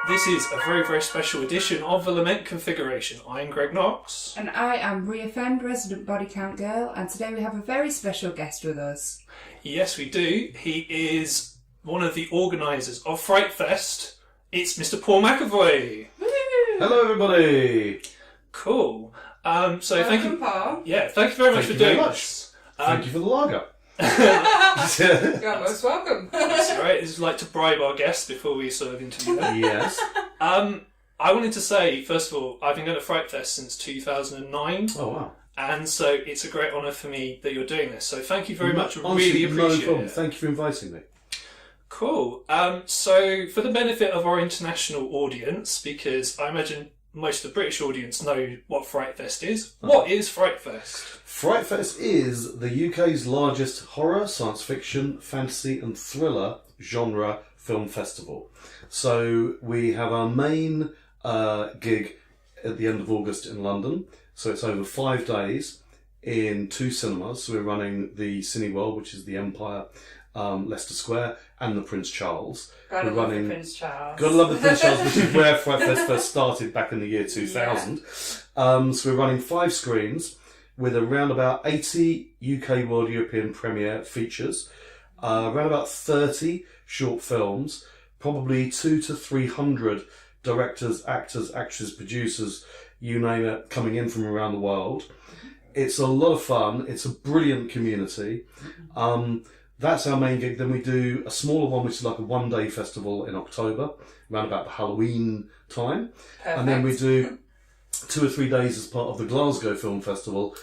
This is a very, very special edition of the Lament configuration. I'm Greg Knox. And I am Ria Fend, resident body count girl, and today we have a very special guest with us. Yes, we do. He is one of the organisers of Frightfest. It's Mr. Paul McEVoy. Hello, everybody. Cool. Thank you, Paul. Yeah, thank you very much for doing this. Thank you for the lager. You're most welcome. That's right. It's like to bribe our guests before we sort of interview them. Yes. I wanted to say, first of all, I've been going to Frightfest since 2009. Oh, wow. And so it's a great honour for me that you're doing this. So thank you very much. Really appreciate no problem. it. Thank you for inviting me. Cool. So for the benefit of our international audience, because I imagine most of the British audience know what Frightfest is, what is Frightfest? Frightfest is the UK's largest horror, science fiction, fantasy and thriller genre film festival. So we have our main gig at the end of August in London. So it's over 5 days in 2 cinemas. So we're running the Cineworld, which is the Empire, Leicester Square, and the Prince Charles. Gotta love the Prince Charles. Gotta love the Prince Charles, which is where Frightfest first started back in the year 2000. Yeah. So we're running 5 screens with around about 80 UK World European premiere features, around about 30 short films, probably 200 to 300 directors, actors, actresses, producers, you name it, coming in from around the world. It's a lot of fun. It's a brilliant community. That's our main gig. Then we do a smaller one, which is like a one-day festival in October, around about the Halloween time. Perfect. And then we do 2 or 3 days as part of the Glasgow Film Festival,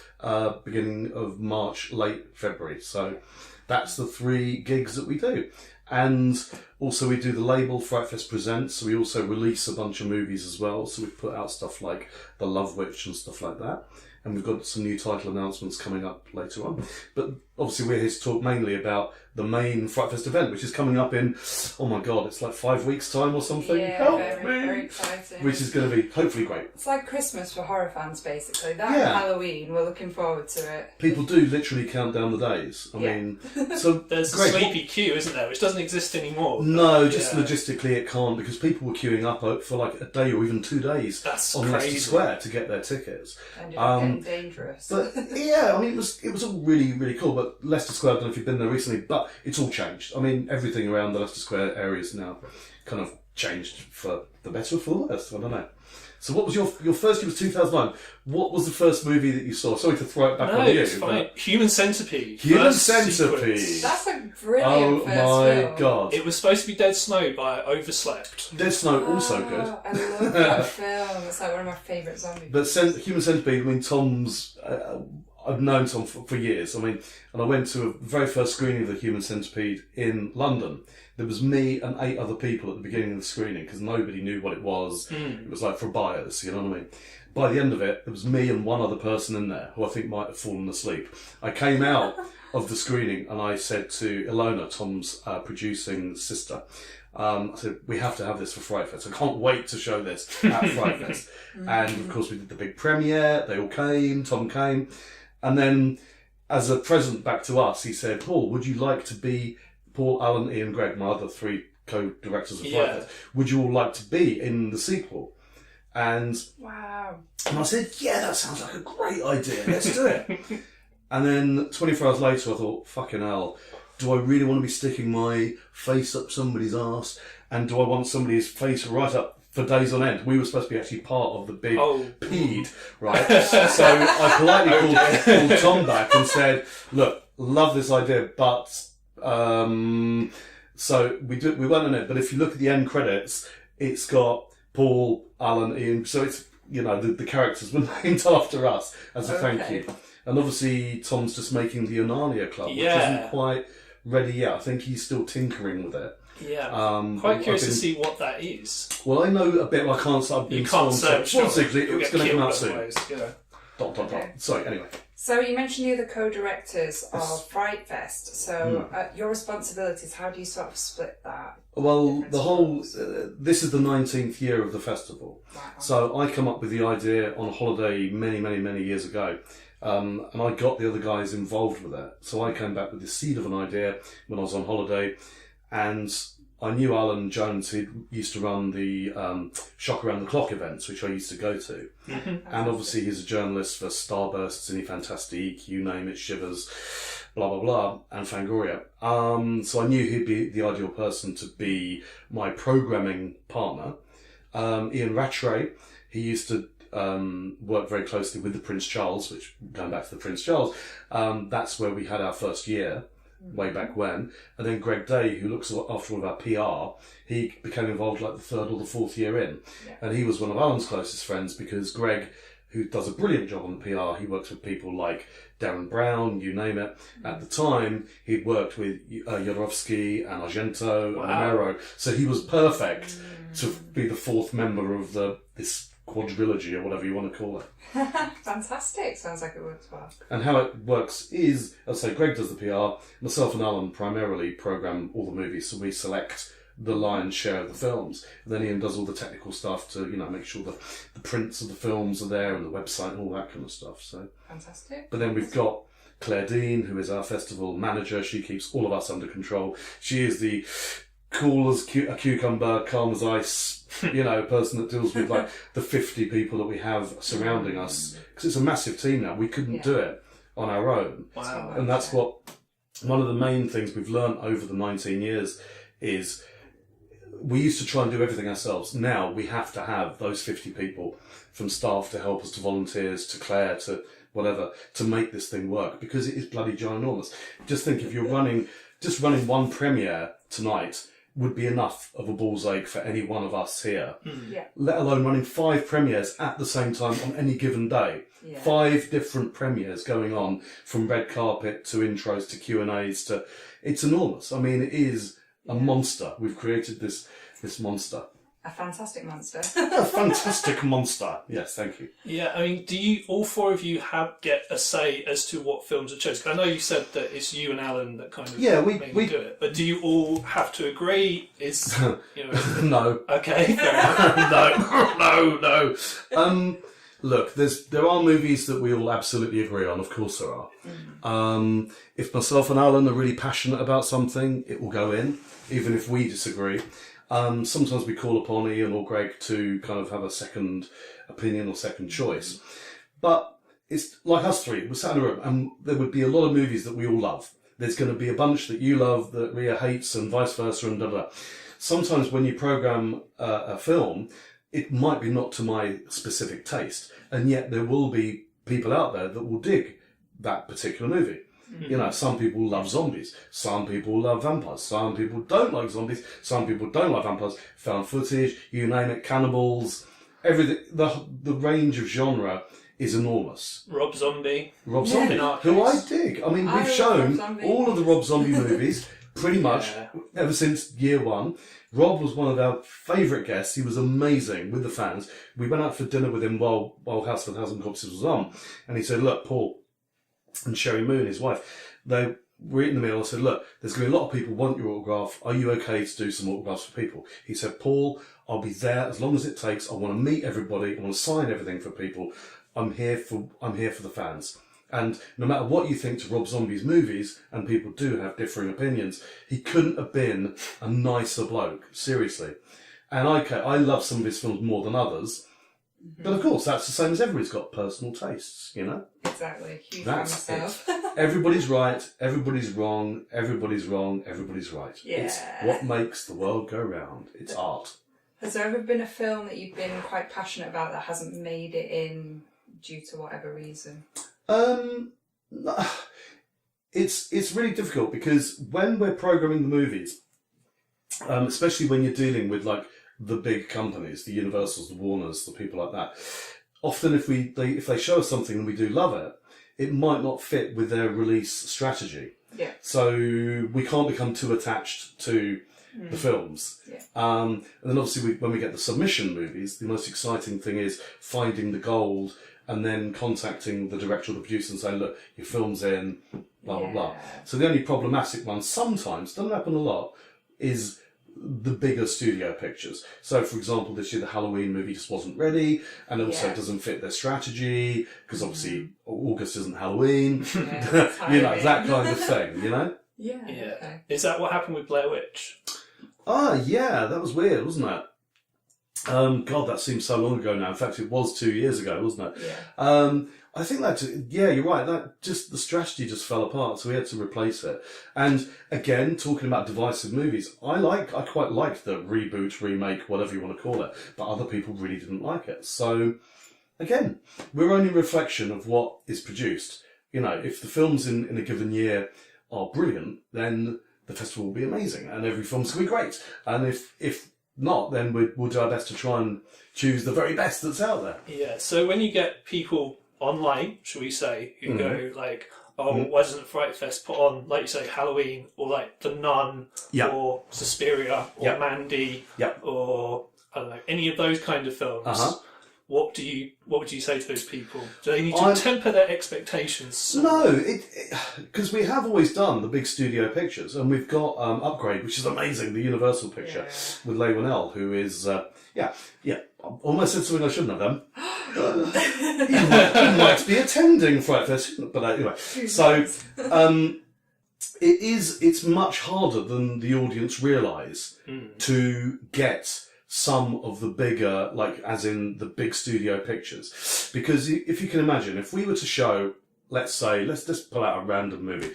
beginning of March, late February. So that's the 3 gigs that we do. And also we do the label Frightfest Presents. So we also release a bunch of movies as well. So we put out stuff like The Love Witch and stuff like that. And we've got some new title announcements coming up later on. But obviously we're here to talk mainly about the main Frightfest event, which is coming up in, oh my God, it's like 5 weeks' time or something. Yeah, Help me! very exciting. Which is going to be hopefully great. It's like Christmas for horror fans, basically. That Yeah. and Halloween, we're looking forward to it. People do literally count down the days. I mean, so There's great. a sleepy queue, isn't there, which doesn't exist anymore. No, just logistically it can't, because people were queuing up for like a day or even 2 days That's on crazy. Leicester Square to get their tickets. And you're getting dangerous. But yeah, I mean, it was all really, really cool. But Leicester Square, I don't know if you've been there recently, but it's all changed. I mean, everything around the Leicester Square area is now kind of changed for the better or for the worse. I don't know. So what was your first year was 2009. What was the first movie that you saw? Sorry to throw it back on you. It's fine. Human Centipede. Human First Centipede. sequence. That's a brilliant Oh first my film. God. It was supposed to be Dead Snow, but I overslept. Dead Snow, also good. I love that film. It's like one of my favourite zombie films. But Human Centipede, I mean, Tom's... I've known Tom for years. I mean, and I went to a very first screening of the Human Centipede in London. There was me and 8 other people at the beginning of the screening because nobody knew what it was. It was like for buyers, you know what I mean? By the end of it, there was me and 1 other person in there who I think might have fallen asleep. I came out of the screening and I said to Ilona, Tom's producing sister, I said, we have to have this for Frightfest. I can't wait to show this at Frightfest. And of course we did the big premiere. They all came. Tom came. And then as a present back to us, he said, Paul, would you like to be Paul, Alan, Ian, Greg, my other 3 co-directors of Frightfest? Would you all like to be in the sequel? And Wow. and I said, yeah, that sounds like a great idea. Let's do it. And then 24 hours later, I thought, fucking hell, do I really want to be sticking my face up somebody's arse? And do I want somebody's face right up for days on end? We were supposed to be actually part of the big PED, right? So I politely called Tom back and said, look, love this idea, but... so we weren't in it, but if you look at the end credits, it's got Paul, Alan, Ian, so it's, you know, the characters were named after us as a thank you. And obviously Tom's just making the Onania Club, which isn't quite ready yet. I think he's still tinkering with it. Yeah, quite curious to see what that is. Well, I know a bit, I can't say I've been sworn to. It's going to come out soon. Sorry, anyway. So you mentioned you're the co-directors of Frightfest. So your responsibilities, how do you sort of split that? Well, the whole... this is the 19th year of the festival. Wow. So I come up with the idea on a holiday many years ago. And I got the other guys involved with it. So I came back with the seed of an idea when I was on holiday. And I knew Alan Jones, who used to run the Shock Around the Clock events, which I used to go to. And obviously he's a journalist for Starburst, Cine Fantastique, you name it, Shivers, blah, blah, blah, and Fangoria. So I knew he'd be the ideal person to be my programming partner. Ian Rattray, he used to work very closely with the Prince Charles, which, going back to the Prince Charles, that's where we had our first year, way back when. And then Greg Day, who looks after all of our PR, he became involved like the third or the fourth year in. Yeah. And he was one of Alan's closest friends because Greg, who does a brilliant job on the PR, he works with people like Darren Brown, you name it. At the time, he'd worked with Jodorowsky and Argento and Romero. So he was perfect to be the fourth member of this quadrilogy, or whatever you want to call it. Fantastic. Sounds like it works well. And how it works is, as I say, Greg does the PR, myself and Alan primarily program all the movies, so we select the lion's share of the films. And then Ian does all the technical stuff to, make sure the prints of the films are there and the website and all that kind of stuff. So fantastic. But then we've got Claire Dean, who is our festival manager. She keeps all of us under control. She is the cool as a cucumber, calm as ice, person that deals with like the 50 people that we have surrounding us. Because it's a massive team now. We couldn't do it on our own. Wow. And that's one of the main things we've learned over the 19 years is we used to try and do everything ourselves. Now we have to have those 50 people, from staff to help us to volunteers to Claire to whatever, to make this thing work, because it is bloody ginormous. Just think, if you're running one premiere tonight would be enough of a ball's ache for any one of us here. Yeah. Let alone running 5 premieres at the same time on any given day. Yeah. 5 different premieres going on, from red carpet to intros to Q&As to... It's enormous. I mean, it is a monster. We've created this monster. A fantastic monster. A fantastic monster. Yes, thank you. Yeah, I mean, do you, all 4 of you, get a say as to what films are chosen? I know you said that it's you and Alan that kind of we do it, but do you all have to agree? Is No. Okay, fair enough. No. Look, there are movies that we all absolutely agree on. Of course there are. If myself and Alan are really passionate about something, it will go in, even if we disagree. Sometimes we call upon Ian or Greg to kind of have a second opinion or second choice. But it's like us 3, we're sat in a room, and there would be a lot of movies that we all love. There's going to be a bunch that you love that Ria hates, and vice versa, and da-da. Sometimes when you program a film, it might be not to my specific taste, and yet there will be people out there that will dig that particular movie. Some people love zombies, some people love vampires, some people don't like zombies, some people don't like vampires, found footage, you name it, cannibals, everything. The range of genre is enormous. Rob Zombie, who I dig. I mean, we've shown all of the Rob Zombie movies pretty much ever since year 1. Rob was one of our favourite guests. He was amazing with the fans. We went out for dinner with him while House of 1,000 Corpses was on, and he said, "Look, Paul," and Sherry Moon, his wife, they were eating the meal. I said, "Look, there's going to be a lot of people want your autograph. Are you okay to do some autographs for people?" He said, "Paul, I'll be there as long as it takes. I want to meet everybody. I want to sign everything for people. I'm here for the fans." And no matter what you think to Rob Zombie's movies, and people do have differing opinions, he couldn't have been a nicer bloke, seriously. And I love some of his films more than others. But of course, that's the same as everybody's got personal tastes, Exactly. Huge That's fan myself. Everybody's right, everybody's wrong, everybody's wrong, everybody's right. Yeah. It's what makes the world go round. It's art. Has there ever been a film that you've been quite passionate about that hasn't made it in due to whatever reason? It's really difficult, because when we're programming the movies, especially when you're dealing with like the big companies, the Universals, the Warners, the people like that, often if they show us something and we do love it, it might not fit with their release strategy. Yeah. So we can't become too attached to the films. Yeah. And then obviously when we get the submission movies, the most exciting thing is finding the gold and then contacting the director or the producer and saying, "Look, your film's in, blah, blah, blah." So the only problematic one sometimes, doesn't happen a lot, is the bigger studio pictures. So, for example, this year the Halloween movie just wasn't ready, and also doesn't fit their strategy, because obviously August isn't Halloween. That kind of thing, Yeah. Okay. Is that what happened with Blair Witch? Yeah, that was weird, wasn't it? God, that seems so long ago now. In fact, it was 2 years ago, wasn't it? Yeah. I think you're right. The strategy just fell apart, so we had to replace it. And again, talking about divisive movies, I quite liked the reboot, remake, whatever you want to call it, but other people really didn't like it. So again, we're only a reflection of what is produced. You know, if the films in a given year are brilliant, then the festival will be amazing, and every film's going to be great. And if not, then we'll do our best to try and choose the very best that's out there. Yeah, so when you get people online, shall we say, who go like, oh, why doesn't Frightfest put on, like you say, Halloween, or like The Nun, or Suspiria, or Mandy, or, I don't know, any of those kind of films, what would you say to those people? Do they need to temper their expectations? No, because we have always done the big studio pictures, and we've got Upgrade, which is amazing, the Universal picture with Leigh Whannell, who is I almost said something I shouldn't have done. He might be attending Frightfest, but anyway. So it's much harder than the audience realise to get some of the bigger, like as in the big studio pictures. Because if you can imagine, if we were to show, let's just pull out a random movie.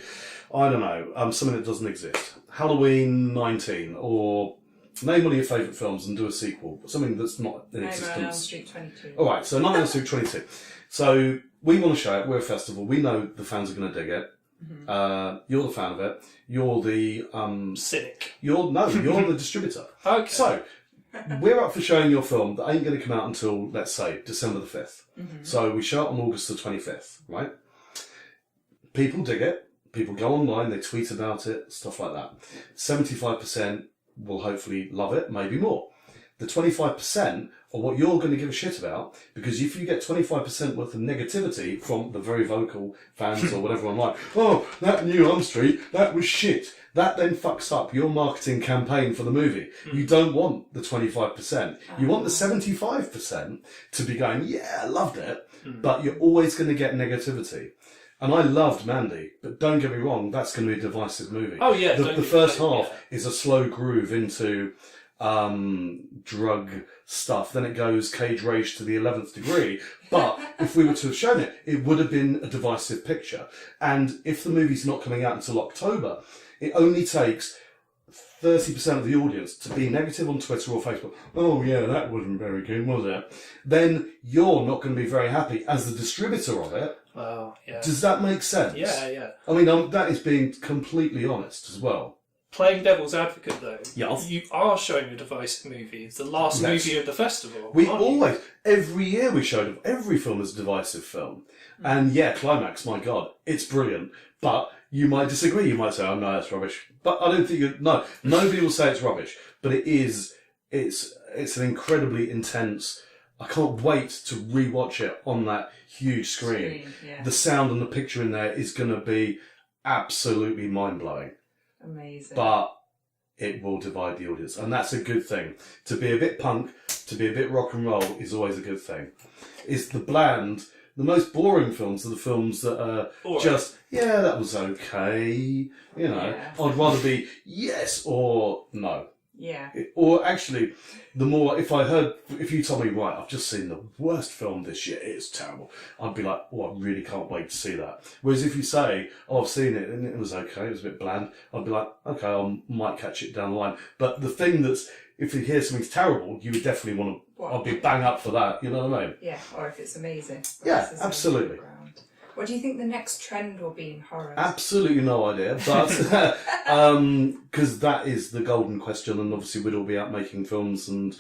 I don't know, something that doesn't exist. Halloween 19, or name one of your favourite films and do a sequel. Something that's not in existence. Nightmare on Elm Street 22. Alright, so Nightmare on Elm Street 22. So we want to show it, we're a festival, we know the fans are going to dig it. You're the fan of it. You're the cynic. You're the distributor. Okay. So we're up for showing your film that ain't going to come out until, let's say, December the 5th. So we show it on August the 25th, right? People dig it. People go online, they tweet about it, stuff like that. 75% will hopefully love it, maybe more. The 25% are what you're going to give a shit about, because if you get 25% worth of negativity from the very vocal fans or whatever online, oh, that new Elm Street, that was shit. That then fucks up your marketing campaign for the movie. You don't want the 25%. You want the 75% to be going, yeah, I loved it, but you're always going to get negativity. And I loved Mandy, but don't get me wrong, that's going to be a divisive movie. Oh yeah. The first half is a slow groove into drug stuff. Then it goes Cage Rage to the 11th degree. But if we were to have shown it, it would have been a divisive picture. And if the movie's not coming out until October, it only takes 30% of the audience to be negative on Twitter or Facebook. Oh yeah, that wasn't very good, was it? Then you're not going to be very happy as the distributor of it. Oh, yeah. Does that make sense? Yeah. I mean, that is being completely honest as well. Playing devil's advocate, though, Yes. you are showing a divisive movie. It's the last movie of the festival. We always, every year we showed every film as a divisive film. And yeah, CLIMAX, my God, it's brilliant. But you might disagree. You might say, oh no, that's rubbish. But I don't think nobody will say it's rubbish. But it's an incredibly intense. I can't wait to rewatch it on that huge screen. The sound and the picture in there is going to be absolutely mind-blowing. Amazing. But it will divide the audience. And that's a good thing. To be a bit punk, to be a bit rock and roll is always a good thing. It's the most boring films are the films that are just, yeah, that was okay. You know, I'd rather be yes or no. Yeah. Or actually, if you told me, right, I've just seen the worst film this year, it's terrible, I'd be like, oh, I really can't wait to see that. Whereas if you say, oh, I've seen it and it was okay, it was a bit bland, I'd be like, okay, I might catch it down the line. But the thing that's, if you hear something's terrible, you would definitely want to, I'll be bang up for that, you know what I mean? Yeah, or if it's amazing. Yeah, absolutely. What do you think the next trend will be in horror? Absolutely no idea, but because that is the golden question, and obviously we'd all be out making films and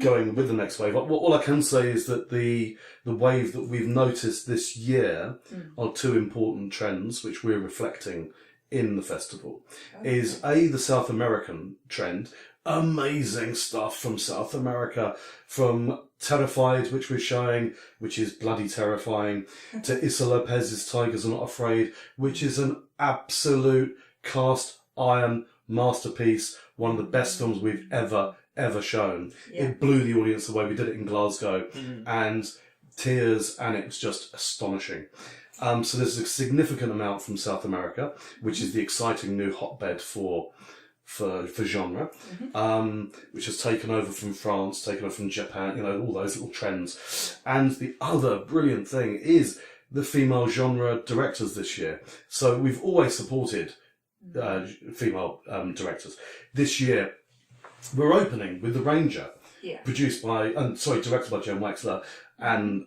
going with the next wave. All I can say is that the wave that we've noticed this year are two important trends which we're reflecting in the festival. Is the South American trend. Amazing stuff from South America, from Terrified, which we're showing, which is bloody terrifying, to Issa Lopez's Tigers Are Not Afraid, which is an absolute cast iron masterpiece, one of the best films we've ever shown. It blew the audience away. We did it in Glasgow, and tears, and it was just astonishing. So there's a significant amount from South America, which is the exciting new hotbed for for genre, which has taken over from France, taken over from Japan, all those little trends. And the other brilliant thing is the female genre directors this year. So we've always supported female directors. This year, we're opening with The Ranger, directed by Jen Wexler, and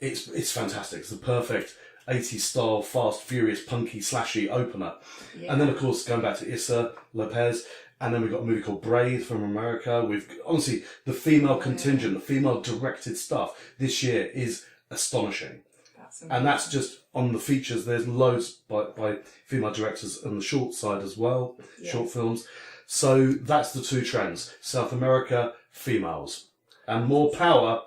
it's fantastic. It's the perfect 80s style, fast, furious, punky, slashy opener. Yeah. And then, of course, going back to Issa Lopez, and then we've got a movie called Brave from America. Honestly, the female contingent, the female directed stuff this year is astonishing. And that's just on the features. There's loads by female directors on the short side as well, short films. So that's the two trends. South America, females. And more power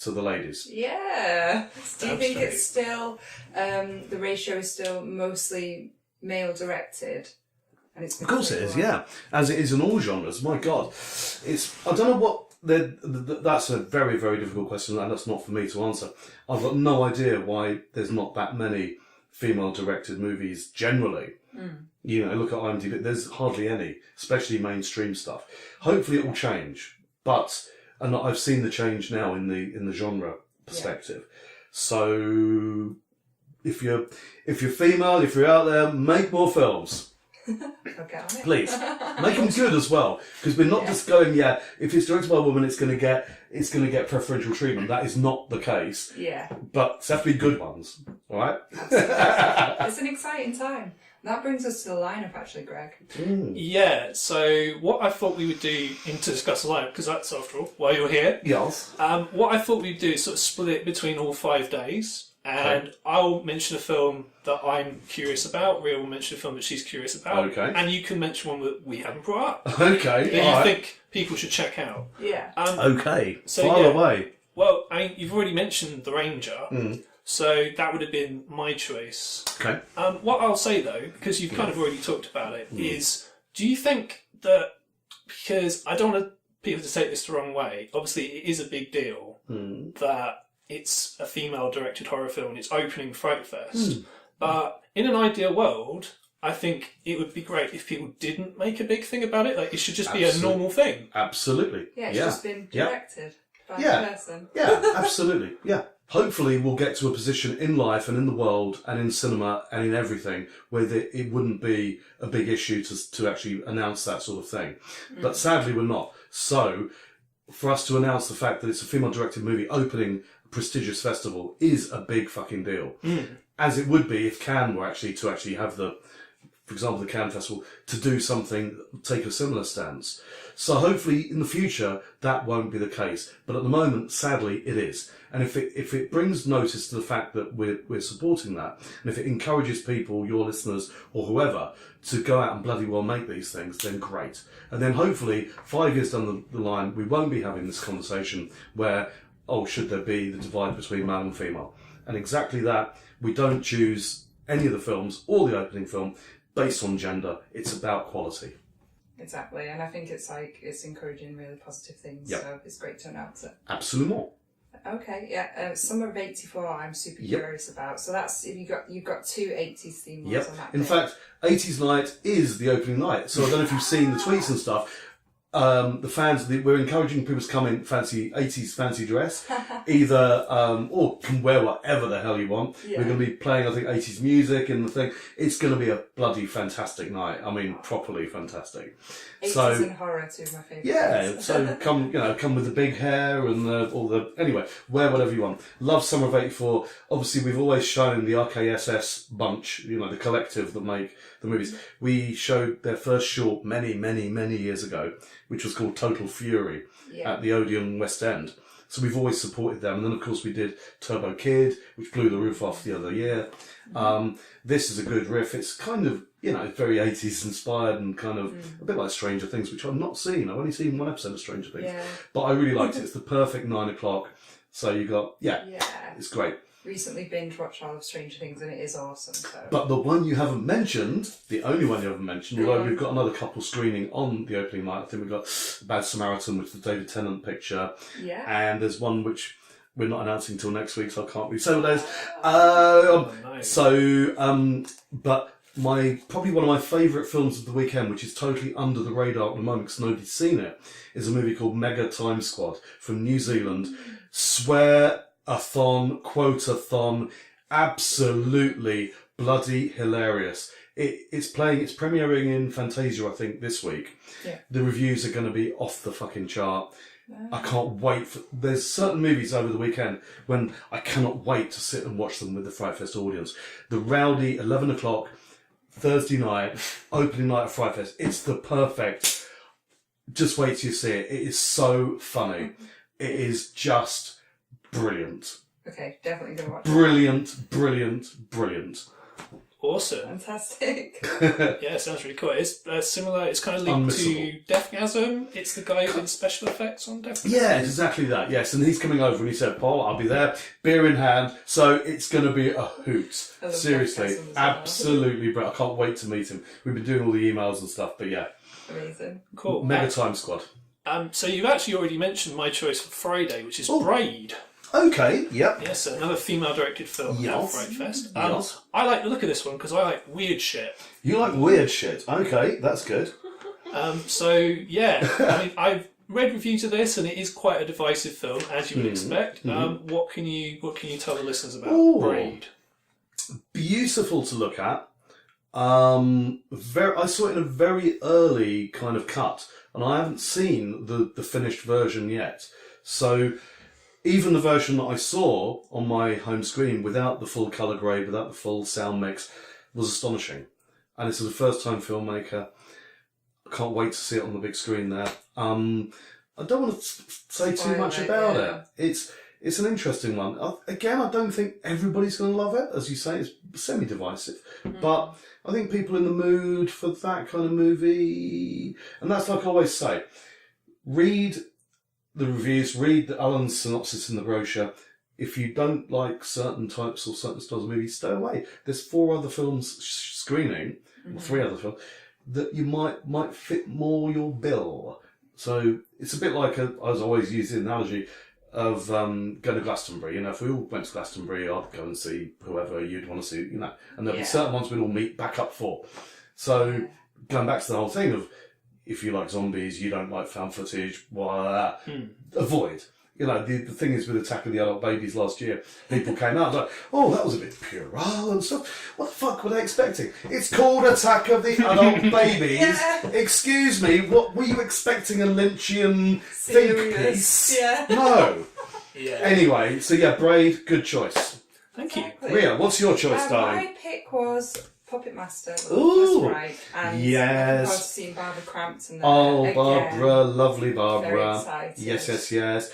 to the ladies. Yeah. Do you think it's still, the ratio is still mostly male directed? And it's of course it is, yeah. As it is in all genres. My God. I don't know what... That's a very, very difficult question, and that's not for me to answer. I've got no idea why there's not that many female-directed movies generally. Look at IMDb, there's hardly any, especially mainstream stuff. Hopefully it will change, and I've seen the change now in the genre perspective. So if you're female, if you're out there, make more films. Please make them good as well, because we're not just going if it's directed by a woman it's going to get preferential treatment. That is not the case, but it's have to be good ones. All right. It's an exciting time. That brings us to the lineup, actually, Greg. So what I thought we would do to discuss the lineup, because that's after all why you're here. Yes. What I thought we'd do is sort of split it between all 5 days. And I'll mention a film that I'm curious about. Rhea will mention a film that she's curious about. Okay. And you can mention one that we haven't brought up. Okay. That you think people should check out. Yeah. Okay. So fire away. Well, you've already mentioned The Ranger. So that would have been my choice. Okay. What I'll say, though, because you've kind of already talked about it, is do you think that, because I don't want people to take this the wrong way, obviously it is a big deal that it's a female-directed horror film and it's opening Frightfest. But in an ideal world, I think it would be great if people didn't make a big thing about it. Like, it should just be a normal thing. Absolutely. Yeah, it's just been directed by a person. Yeah, absolutely. Yeah. Hopefully we'll get to a position in life and in the world and in cinema and in everything where it wouldn't be a big issue to actually announce that sort of thing. But sadly we're not. So for us to announce the fact that it's a female-directed movie opening a prestigious festival is a big fucking deal. As it would be if Cannes were to actually have for example, the Cannes Festival, to do something, take a similar stance. So hopefully in the future that won't be the case. But at the moment, sadly, it is. And if it brings notice to the fact that we're supporting that, and if it encourages people, your listeners or whoever, to go out and bloody well make these things, then great. And then hopefully 5 years down the line, we won't be having this conversation where, should there be the divide between male and female? And exactly that, we don't choose any of the films or the opening film based on gender. It's about quality. Exactly, and I think it's encouraging really positive things. So it's great to announce it. Absolutely. Okay, Summer of '84. I'm super curious about. So that's you've got two '80s themed ones on that. In fact, '80s Night is the opening night. So I don't know if you've seen the tweets and stuff. The fans, we're encouraging people to come in '80s fancy dress, either or can wear whatever the hell you want. We're going to be playing, I think, '80s music and the thing. It's going to be a bloody fantastic night. I mean, properly fantastic. 80s and horror, two of my favourites. Yeah, so come with the big hair and anyway, wear whatever you want. Love Summer of '84. Obviously, we've always shown the RKSS bunch, the collective that make the movies. We showed their first short many, many, many years ago, which was called Total Fury at the Odeon West End. So we've always supported them. And then, of course, we did Turbo Kid, which blew the roof off the other year. This is a good riff. It's kind of, very 80s inspired and kind of a bit like Stranger Things, which I've not seen. I've only seen one episode of Stranger Things. Yeah. But I really liked it. It's the perfect 9 o'clock. So you got, it's great. Recently binge watched all of Stranger Things and it is awesome. So. But the one you haven't mentioned, the only one you haven't mentioned, although we've got another couple screening on the opening night. I think we've got Bad Samaritan, which is the David Tennant picture. Yeah. And there's one which we're not announcing until next week, so I can't really say what it is. Nice. But probably one of my favourite films of the weekend, which is totally under the radar at the moment because nobody's seen it, is a movie called Mega Time Squad from New Zealand. Swear-a-thon, quote-a-thon, absolutely bloody hilarious. It's premiering in Fantasia, I think, this week. Yeah. The reviews are going to be off the fucking chart. I can't wait there's certain movies over the weekend when I cannot wait to sit and watch them with the Frightfest audience. The rowdy 11 o'clock Thursday night, opening night of Frightfest. It's the perfect. Just wait till you see it. It is so funny. It is just brilliant. Okay, definitely gonna watch Brilliant, brilliant, brilliant. Awesome. Fantastic. Yeah, sounds really cool. It's similar, it's kind of linked to Deathgasm. It's the guy who did special effects on Deathgasm. Yeah, exactly that, yes. And he's coming over and he said, Paul, I'll be there, beer in hand. So it's going to be a hoot. Seriously, absolutely brilliant. I can't wait to meet him. We've been doing all the emails and stuff, but yeah. Amazing. Cool. Mega Time Squad. So you've actually already mentioned my choice for Friday, which is Braid. Okay, yep. Yes, another female-directed film at Frightfest. Yes. I like the look of this one because I like weird shit. You like weird shit? Okay, that's good. So yeah, I mean, I've read reviews of this, and it is quite a divisive film, as you would expect. What can you tell the listeners about Braid? Beautiful to look at. I saw it in a very early kind of cut, and I haven't seen the finished version yet. So even the version that I saw on my home screen without the full colour grade, without the full sound mix, was astonishing. And this is a first-time filmmaker. I can't wait to see it on the big screen there. I don't want to say too much about it. It's an interesting one. Again, I don't think everybody's going to love it. As you say, it's semi-divisive. But I think people in the mood for that kind of movie... And that's like I always say. Read the reviews, read Alan's synopsis in the brochure. If you don't like certain types or certain styles of movies, stay away. There's 4 other films screening, or 3 other films, that you might fit more your bill. So it's a bit like, I was always using the analogy of going to Glastonbury. You know, if we all went to Glastonbury, I'd go and see whoever you'd want to see, you know. And there'd be certain ones we'd all meet back up for. So going back to the whole thing of, if you like zombies, you don't like found footage, avoid. You know, the thing is with Attack of the Adult Babies last year, people came out like, oh, that was a bit puerile and stuff. What the fuck were they expecting? It's called Attack of the Adult Babies. Excuse me, what were you expecting, a Lynchian think piece? No. Anyway, so yeah, Braid, good choice. Thank you. Ria, what's your choice, darling? My pick was Puppet Master. Ooh, and yes. I've seen Barbara Crampton there. Oh, Barbara, lovely Barbara. Very excited. Yes.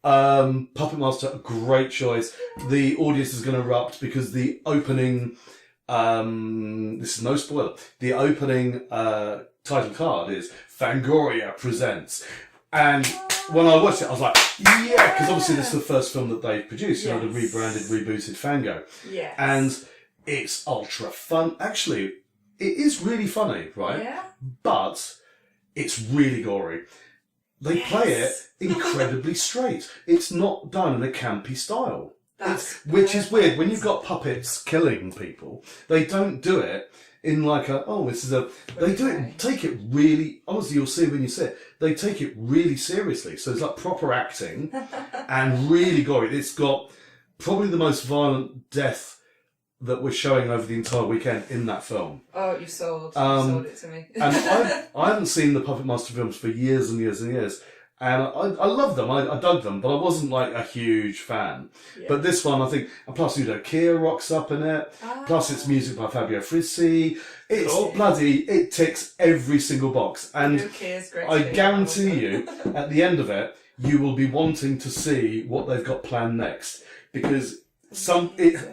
Puppet Master, a great choice. The audience is going to erupt because the opening, this is no spoiler, the opening title card is Fangoria Presents. And when I watched it, I was like, yeah, because obviously this is the first film that they've produced, you know, the rebranded, rebooted Fango. Yes. And it's ultra fun. Actually, it is really funny, right? Yeah. But it's really gory. They play it incredibly straight. It's not done in a campy style. Which is weird. When you've got puppets killing people, they don't do it in like they do it, take it really, honestly, you'll see when you see it, they take it really seriously. So it's like proper acting and really gory. It's got probably the most violent death that we're showing over the entire weekend in that film. Oh, you sold it to me. And I haven't seen the Puppet Master films for years and years and years. And I love them, I dug them, but I wasn't like a huge fan. Yeah. But this one, I think, and plus Udo Kier rocks up in it, plus it's music by Fabio Frizzi. It's it ticks every single box. And I guarantee you, at the end of it, you will be wanting to see what they've got planned next. Because the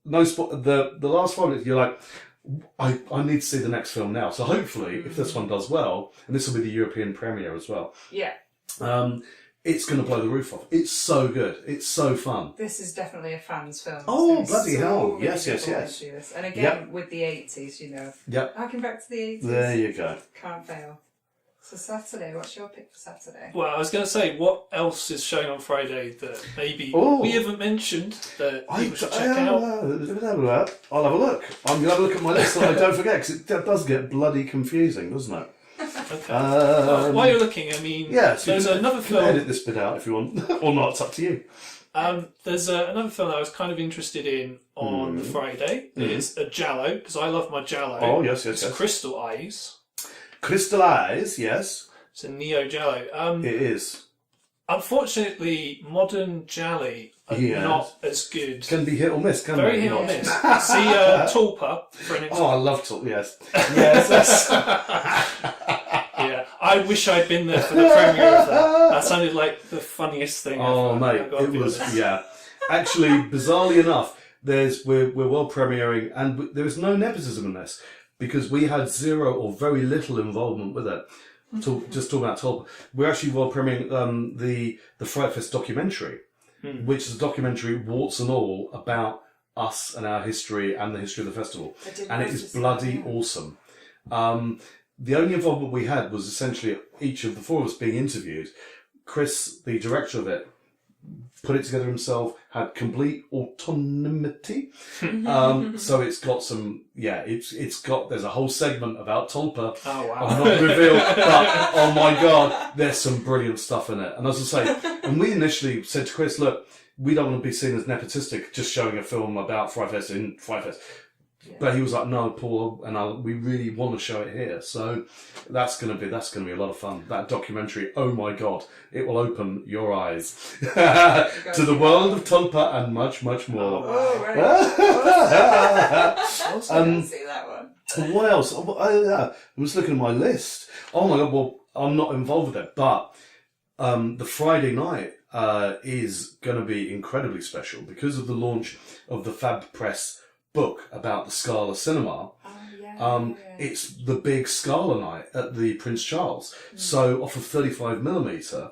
last 5 minutes, you're like, I need to see the next film now. So hopefully, if this one does well, and this will be the European premiere as well, it's going to blow the roof off. It's so good. It's so fun. This is definitely a fan's film. Oh, bloody hell. Really Yes. And again, with the 80s, you know. Yep. Harking back to the 80s. There you go. Can't fail. So Saturday, what's your pick for Saturday? Well, I was going to say, what else is showing on Friday that maybe we haven't mentioned that people should check out? I'll have a look. I'm going to have a look at my list so I don't forget, because it does get bloody confusing, doesn't it? Okay. While you're looking, I mean, there's another film. Edit this bit out if you want, or not. It's up to you. There's another film that I was kind of interested in on the Friday. It's a Giallo, because I love my Giallo. Oh, yes. It's Crystal Eyes. Crystal Eyes, yes. It's a Neo Giallo. It is. Unfortunately, modern Gialli are not as good. Can be hit or miss, can Very they? hit or miss. See Tulpa, for an example. Oh, I love Tulpa, yes. Yes, Yeah, I wish I'd been there for the premiere of that. That sounded like the funniest thing Oh, ever. mate, it was, Actually, bizarrely enough, we're world premiering, and there is no nepotism in this, because we had zero or very little involvement with it. Just talking about Tulpa, we're actually world premiering the Frightfest documentary, which is a documentary, warts and all, about us and our history and the history of the festival, and it is bloody awesome. The only involvement we had was essentially each of the four of us being interviewed. Chris, the director of it, put it together himself, had complete autonomy. So it's got some, there's a whole segment about Tulpa. Oh, wow. I'll not reveal, but oh my God, there's some brilliant stuff in it. And as I say, and we initially said to Chris, look, we don't want to be seen as nepotistic, just showing a film about Frightfest in Frightfest. But he was like, "No, Paul, and we really want to show it here." So that's gonna be a lot of fun. That documentary, oh my God, it will open your eyes to the world of Tulpa and much, much more. Oh, right. I didn't see that one. What else? I was looking at my list. Oh my God, well, I'm not involved with it, but the Friday night is going to be incredibly special because of the launch of the Fab Press book about the Scala cinema. It's the big Scala night at the Prince Charles. So off of 35mm,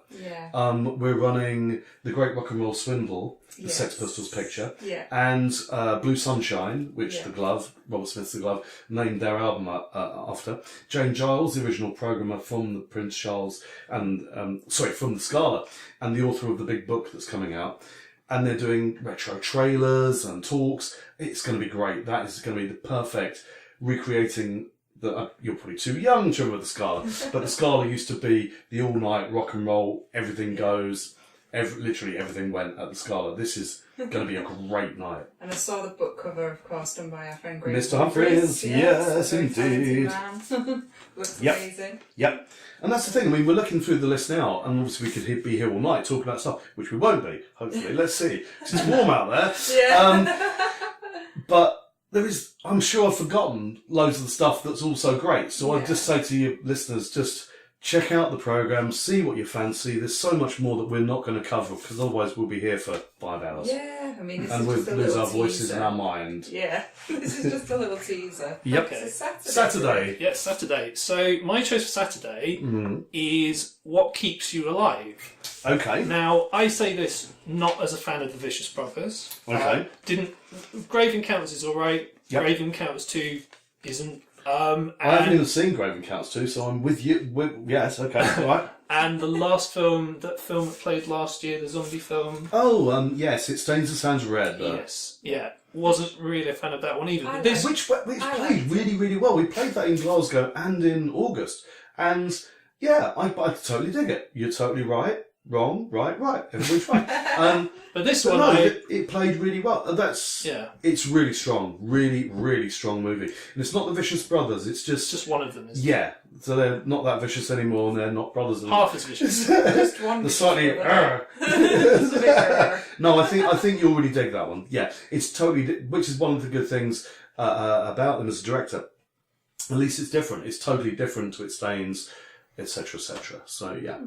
we're running The Great Rock and Roll Swindle, the Sex Pistols picture, and Blue Sunshine, which Robert Smith's The Glove, named their album after. Jane Giles, the original programmer from the Prince Charles, and from the Scala, and the author of the big book that's coming out. And they're doing retro trailers and talks. It's going to be great. That is going to be the perfect recreating you're probably too young to remember the Scala, but the Scala used to be the all-night rock and roll, everything goes, literally everything went at the Scala. This is going to be a great night. And I saw the book cover, of course, done by our friend Grace. Mr. Humphries, yes indeed. Looks amazing. Yep. And that's the thing, I mean, we're looking through the list now, and obviously we could be here all night talking about stuff, which we won't be, hopefully. Let's see. It's warm out there. But there is, I'm sure I've forgotten loads of the stuff that's also great. So I'd just say to you listeners, just check out the programme, see what you fancy. There's so much more that we're not going to cover, because otherwise we'll be here for 5 hours. Yeah, I mean, this and is we'll just a lose little our voices teaser. and our mind. Yeah, this is just a little teaser. Yep. Okay. Saturday. Yes, Saturday. So my choice for Saturday is What Keeps You Alive. Okay. Now, I say this not as a fan of the Vicious Brothers. Okay. Grave Encounters is alright. Yep. Grave Encounters 2 isn't. I haven't even seen Grave Encounters 2, so I'm with you. Yes, okay, all right. And the last film that played last year, the zombie film. Oh, yes, It Stains the Sands Red. Yes, wasn't really a fan of that one either. Which played really, really well. We played that in Glasgow and in August, and I totally dig it. You're totally right. Wrong, right, everybody's right. But this one, it played really well. It's really strong, really, really strong movie. And it's not the Vicious Brothers. It's just one of them. Isn't it? So they're not that vicious anymore, and they're not brothers anymore. Half as vicious. Just one. The slightly. No, I think you'll really dig that one. Yeah, it's totally. Which is one of the good things about them as a director. At least it's different. It's totally different to It Stains, etc., etc. So yeah.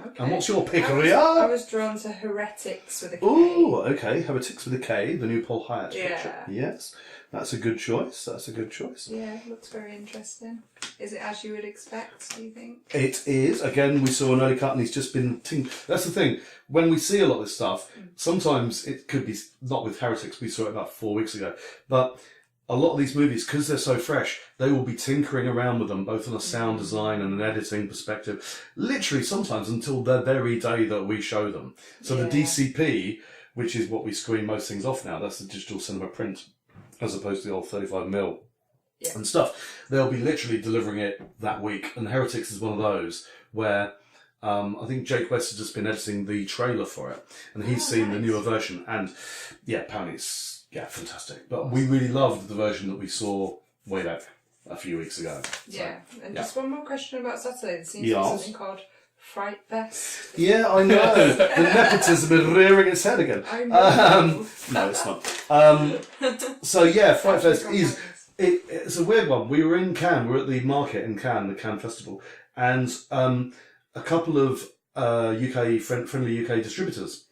Okay. And what's your pick? I was drawn to Heretics with a K. Oh, okay. Heretics with a K, the new Paul Hyatt picture. Yeah. Yes, that's a good choice. Yeah, it looks very interesting. Is it as you would expect, do you think? It is. Again, we saw an early cut and he's just been... That's the thing. When we see a lot of this stuff, sometimes it could be... Not with Heretics, we saw it about 4 weeks ago. But a lot of these movies, because they're so fresh, they will be tinkering around with them, both on a sound design and an editing perspective, literally sometimes until the very day that we show them. So the DCP, which is what we screen most things off now, that's the digital cinema print, as opposed to the old 35mm and stuff. They'll be literally delivering it that week, and Heretics is one of those where I think Jake West has just been editing the trailer for it, and he's seen the newer version, and apparently it's fantastic. But we really loved the version that we saw way back a few weeks ago. Yeah, and just one more question about Saturday. There seems to be something called Frightfest. Yeah, I know. The nepotism is rearing its head again. I know. No, it's not. So Frightfest is... It's a weird one. We were in Cannes. We were at the market in Cannes, the Cannes Festival, and a couple of friendly UK distributors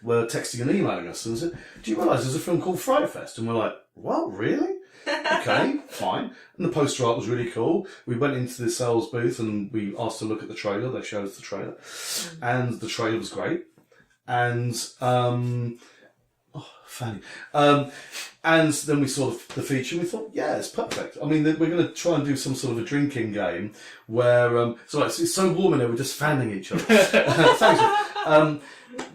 were texting and emailing us and said, "Do you realise there's a film called Frightfest?" And we're like, "What, really? Okay, fine." And the poster art was really cool. We went into the sales booth and we asked to look at the trailer. They showed us the trailer, and the trailer was great. And Fanny. And then we saw the feature and we thought, yeah, it's perfect. I mean, we're going to try and do some sort of a drinking game where, it's so warm in here, we're just fanning each other. Thanks.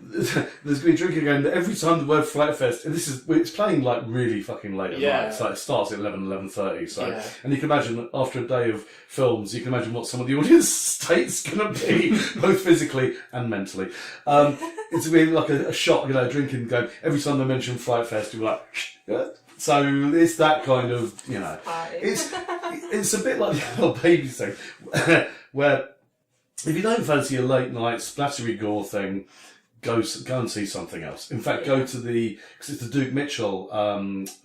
There's going to be a drinking game that every time the word Frightfest, and it's playing like really fucking late at night. So it starts at 11:30. So, and you can imagine after a day of films, you can imagine what some of the audience state's going to be, both physically and mentally. It's going to be like a shot, a drinking game. Every time they mention Frightfest, you're like, yeah. So it's that kind of, it's a bit like the old baby thing, where if you don't fancy a late night splattery gore thing, go and see something else. In fact, go to because it's the Duke Mitchell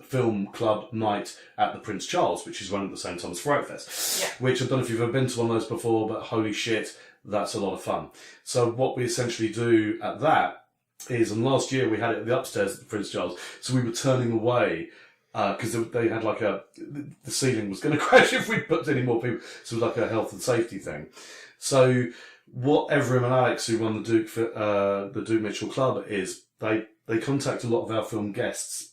film club night at the Prince Charles, which is run at the same time as Frightfest, which I don't know if you've ever been to one of those before, but holy shit, that's a lot of fun. So what we essentially do at that is, and last year we had it at the upstairs at the Prince Charles, so we were turning away because they had the ceiling was going to crash if we put any more people, so it was like a health and safety thing. So what Evrim and Alex, who run the Duke Mitchell Club, is they contact a lot of our film guests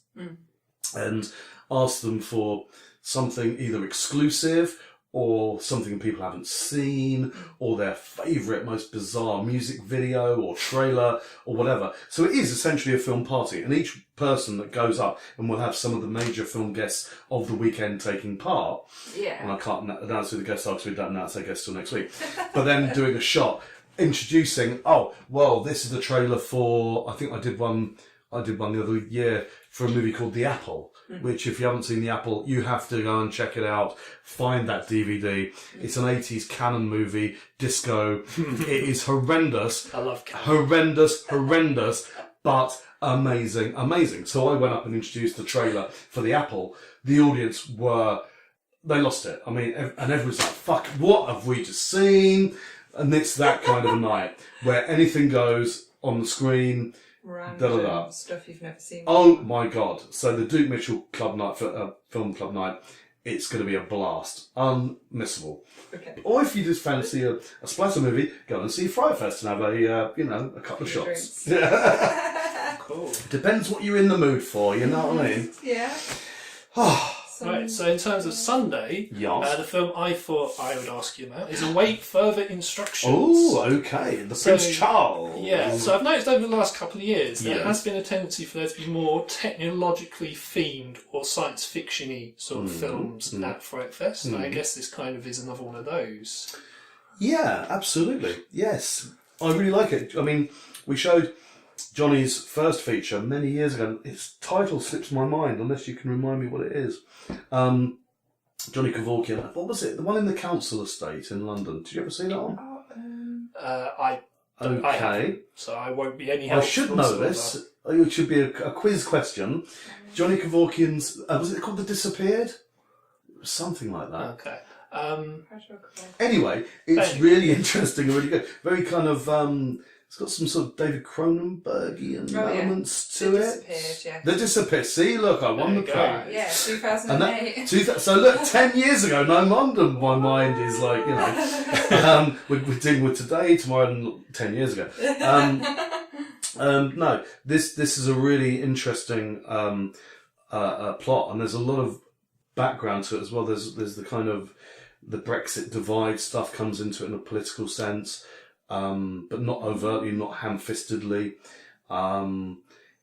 and ask them for something either exclusive or something people haven't seen, or their favourite, most bizarre music video or trailer or whatever. So it is essentially a film party, and each person that goes up, and we'll have some of the major film guests of the weekend taking part. Yeah. And I can't announce who the guests are because we don't announce their guests till next week. But then doing a shot, introducing, this is the trailer for, I think I did one the other year for a movie called The Apple, which if you haven't seen The Apple, you have to go and check it out. Find that DVD. It's an 80s canon movie, disco. It is horrendous. I love canon. Horrendous, but amazing. So I went up and introduced the trailer for The Apple. The audience they lost it. I mean, and everyone's like, fuck, what have we just seen? And it's that kind of a night where anything goes on the screen. Random stuff you've never seen. Oh my god! So the Duke Mitchell Club night, film club night, it's going to be a blast, unmissable. Okay. Or if you just fancy a splatter movie, go and see Frightfest and have a couple of shots. Cool. Depends what you're in the mood for. You know what I mean? Yeah. Right, so in terms of Sunday, the film I thought I would ask you about is Await Further Instructions. Oh, okay. The Prince Charles. Yeah, so I've noticed over the last couple of years there has been a tendency for there to be more technologically themed or science fiction-y sort of films at Frightfest, and I guess this kind of is another one of those. Yeah, absolutely. Yes. I really like it. I mean, we showed Johnny's first feature many years ago. Its title slips my mind, unless you can remind me what it is. Johnny Kevorkian. What was it? The one in the council estate in London. Did you ever see that one? I haven't, so I won't be any help. I should know this. It should be a quiz question. Johnny Kevorkian's. Was it called The Disappeared? Something like that. Okay. Anyway, it's really interesting and really good. Very kind of. It's got some sort of David Cronenbergian elements to it. The Disappeared. See, look, I won the prize. Yeah, 2008. So look, 10 years ago, no wonder my mind is like, we're dealing with today, tomorrow, and 10 years ago. No, this is a really interesting plot, and there's a lot of background to it as well. There's the kind of the Brexit divide stuff comes into it in a political sense, but not overtly, not ham-fistedly. And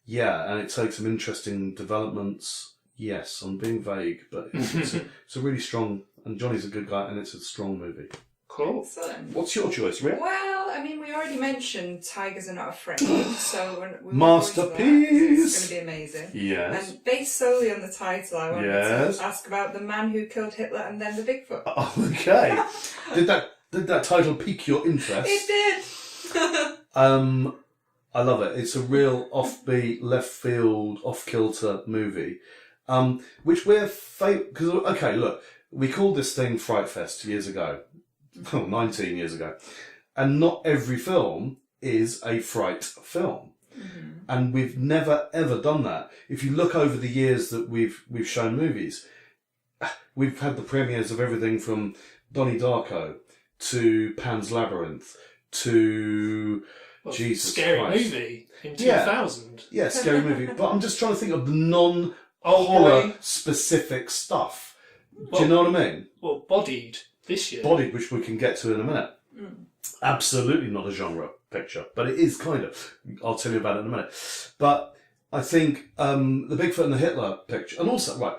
it takes some interesting developments. Yes, I'm being vague, but it's a really strong, and Johnny's a good guy, and it's a strong movie. Cool. Excellent. What's your choice, Rick? Well, I mean, we already mentioned Tigers Are Not Afraid, so we Masterpiece! It's going to be amazing. Yes. And based solely on the title, I wanted to ask about the man who killed Hitler and then the Bigfoot. Oh, okay. Did that title pique your interest? It did! I love it. It's a real offbeat, left field, off-kilter movie. Which we're because okay, look, we called this thing Frightfest years ago, 19 years ago, and not every film is a fright film, and we've never ever done that. If you look over the years that we've shown movies, we've had the premieres of everything from Donnie Darko to Pan's Labyrinth to Jesus Scary Christ. Movie in 2000. Yeah, Scary Movie. But I'm just trying to think of the horror specific stuff. Do you know what I mean? Well, Bodied this year. Bodied, which we can get to in a minute. Absolutely not a genre picture, but it is kind of. I'll tell you about it in a minute. But I think the Bigfoot and the Hitler picture, and also, right,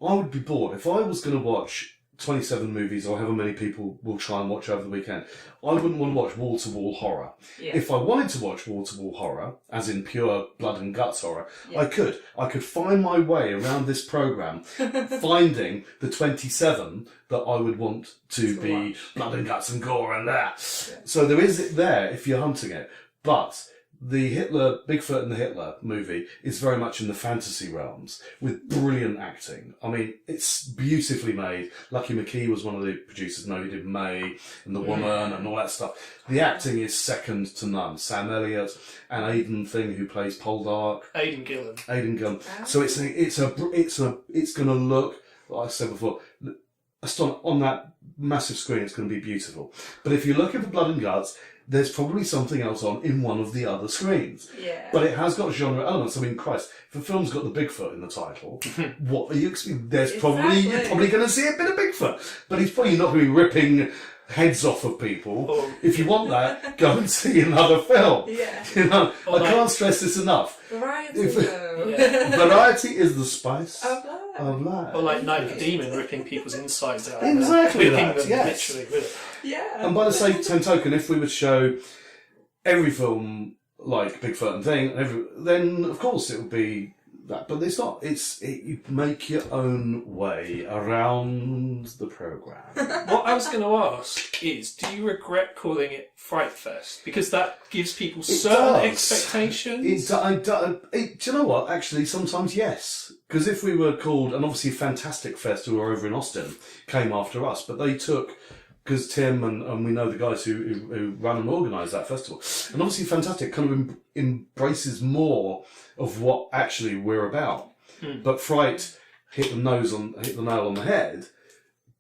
I would be bored if I was going to watch 27 movies or however many people will try and watch over the weekend. I wouldn't want to watch wall-to-wall horror. Yeah. If I wanted to watch wall-to-wall horror, as in pure blood and guts horror, I could. I could find my way around this programme, finding the 27 that I would want to be watch. blood and guts and gore and that. Yeah. So there is it there if you're hunting it. But the Bigfoot and the Hitler movie is very much in the fantasy realms with brilliant acting. I mean, it's beautifully made. Lucky McKee was one of the producers. No, he did May and The Woman and all that stuff. The acting is second to none. Sam Elliott and Aidan Thing, who plays Poldark. Aidan Gillen. So it's going to look, like I said before, on that massive screen, it's going to be beautiful. But if you're looking for blood and guts, there's probably something else on in one of the other screens. Yeah. But it has got genre elements. I mean, Christ, if a film's got the Bigfoot in the title, what are you expecting? You're probably going to see a bit of Bigfoot. But he's probably not going to be ripping heads off of people. If you want that, go and see another film. Yeah. You know, I can't stress this enough. Variety, Variety is the spice of life. Or like Night the Demon ripping people's insides out. Exactly Whipping that, them yes. literally with it. Yeah. And by the same token, if we would show every film like Bigfoot and Thing, then of course it would be that. But it's not. You make your own way around the programme. What I was going to ask is, do you regret calling it Frightfest? Because that gives people certain expectations. Do you know what? Actually, sometimes yes. Because if we were called, and obviously Fantastic Fest, who are over in Austin, came after us, but they took, because Tim and we know the guys who run and organise that festival, and obviously Fantastic kind of embraces more of what actually we're about. But Fright hit the nail on the head,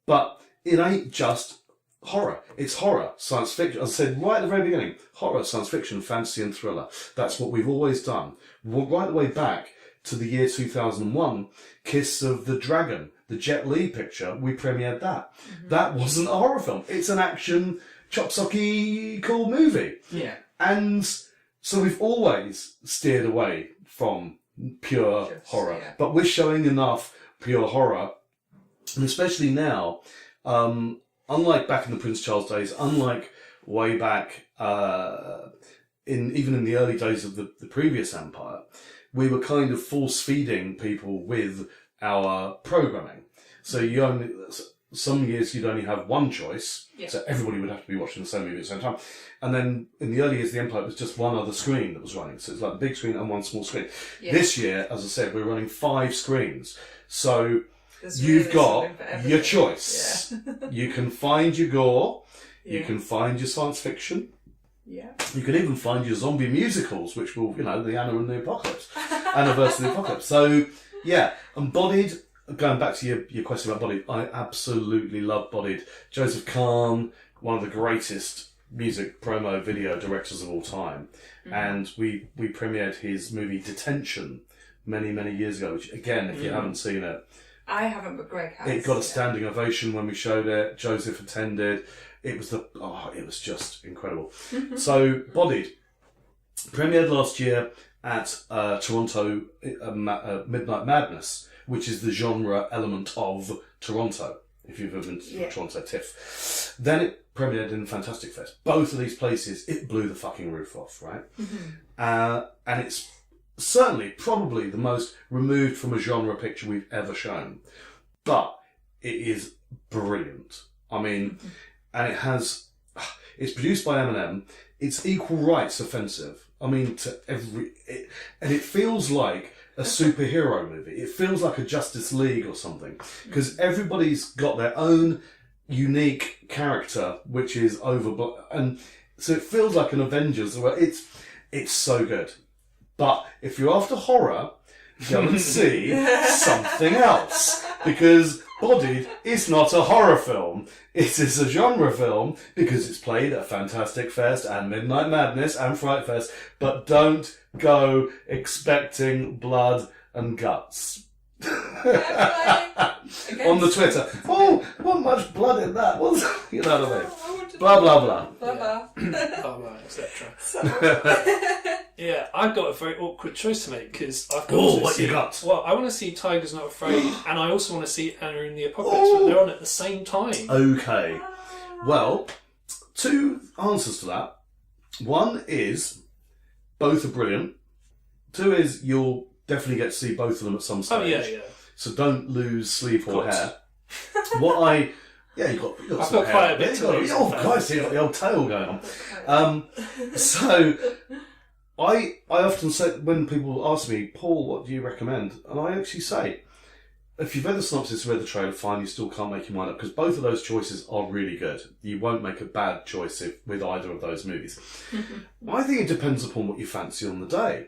but it ain't just horror. It's horror, science fiction. As I said right at the very beginning, horror, science fiction, fantasy and thriller. That's what we've always done. Right the way back to the year 2001, Kiss of the Dragon, the Jet Li picture, we premiered that. That wasn't a horror film. It's an action, chop-socky, cool movie. Yeah. And so we've always steered away from pure horror. Yeah. But we're showing enough pure horror, and especially now, unlike back in the Prince Charles days, unlike way back even in the early days of the previous empire, we were kind of force-feeding people with our programming. So some years you'd only have one choice, so everybody would have to be watching the same movie at the same time. And then in the early years of the empire, it was just one other screen that was running. So it's like a big screen and one small screen. Yeah. This year, as I said, we're running 5 screens. So you've got your choice. Yeah. You can find your gore. You can find your science fiction. Yeah. You can even find your zombie musicals, which will, the Anna and the Apocalypse, Anniversary of the Apocalypse. So, yeah, and Bodied, going back to your question about Bodied, I absolutely love Bodied. Joseph Kahn, one of the greatest music promo video directors of all time. And we premiered his movie Detention many, many years ago, which again, if you haven't seen it, I haven't, but Greg has. it got a standing ovation when we showed it. Joseph attended. It was it was just incredible. So, Bodied premiered last year at Toronto Midnight Madness, which is the genre element of Toronto, if you've ever been to Toronto TIFF. Then it premiered in Fantastic Fest. Both of these places, it blew the fucking roof off, right? And it's certainly probably the most removed from a genre picture we've ever shown. But it is brilliant. I mean, and it's produced by M&M. It's equal rights offensive. I mean, and it feels like a superhero movie. It feels like a Justice League or something. Because everybody's got their own unique character, which is and so it feels like an Avengers. It's so good. But if you're after horror, go and see something else. Because Bodied is not a horror film. It is a genre film because it's played at Fantastic Fest and Midnight Madness and Frightfest. But don't go expecting blood and guts. On the Twitter. Oh, not much blood in that. You know what I mean? Blah, blah, blah. Blah, blah, etc. Yeah, I've got a very awkward choice to make because I've got you got? Well, I want to see Tigers Not Afraid and I also want to see Anna in the Apocalypse, but they're on at the same time. Okay. Well, two answers to that. One is both are brilliant. Two is you'll definitely get to see both of them at some stage. Oh, yeah. So don't lose sleep or hair. You've got I've some got quite a bit to lose. Oh, Christ, you've got the old tail going on. So I often say, when people ask me, Paul, what do you recommend? And I actually say, if you've read the synopsis, read the trailer, fine, you still can't make your mind up, because both of those choices are really good. You won't make a bad choice with either of those movies. I think it depends upon what you fancy on the day.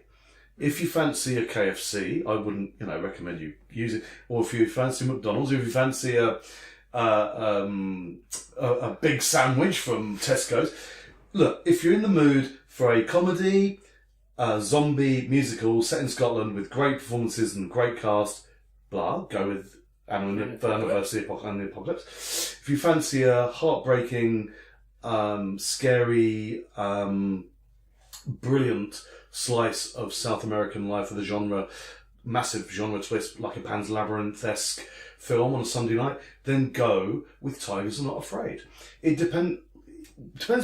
If you fancy a KFC, I wouldn't, recommend you use it. Or if you fancy McDonald's, if you fancy a big sandwich from Tesco's. Look, if you're in the mood for a comedy, a zombie musical set in Scotland with great performances and great cast, go with Anna and the Apocalypse. If you fancy a heartbreaking, scary, brilliant slice of South American life with a massive genre twist, like a Pan's Labyrinth-esque film on a Sunday night, then go with Tigers Are Not Afraid. It depends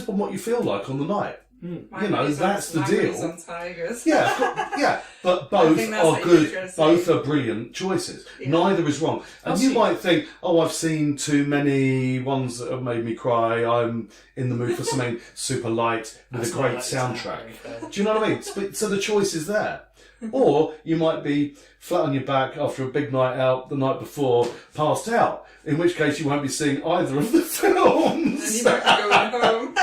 upon what you feel like on the night. That's the deal. On Tigers. Yeah, but both are good. Both are brilliant choices. Yeah. Neither is wrong. And you might think, I've seen too many ones that have made me cry. I'm in the mood for something super light with a great soundtrack. Do you know what I mean? So the choice is there. Or you might be flat on your back after a big night out the night before, passed out. In which case you won't be seeing either of the films. Then you might be going home.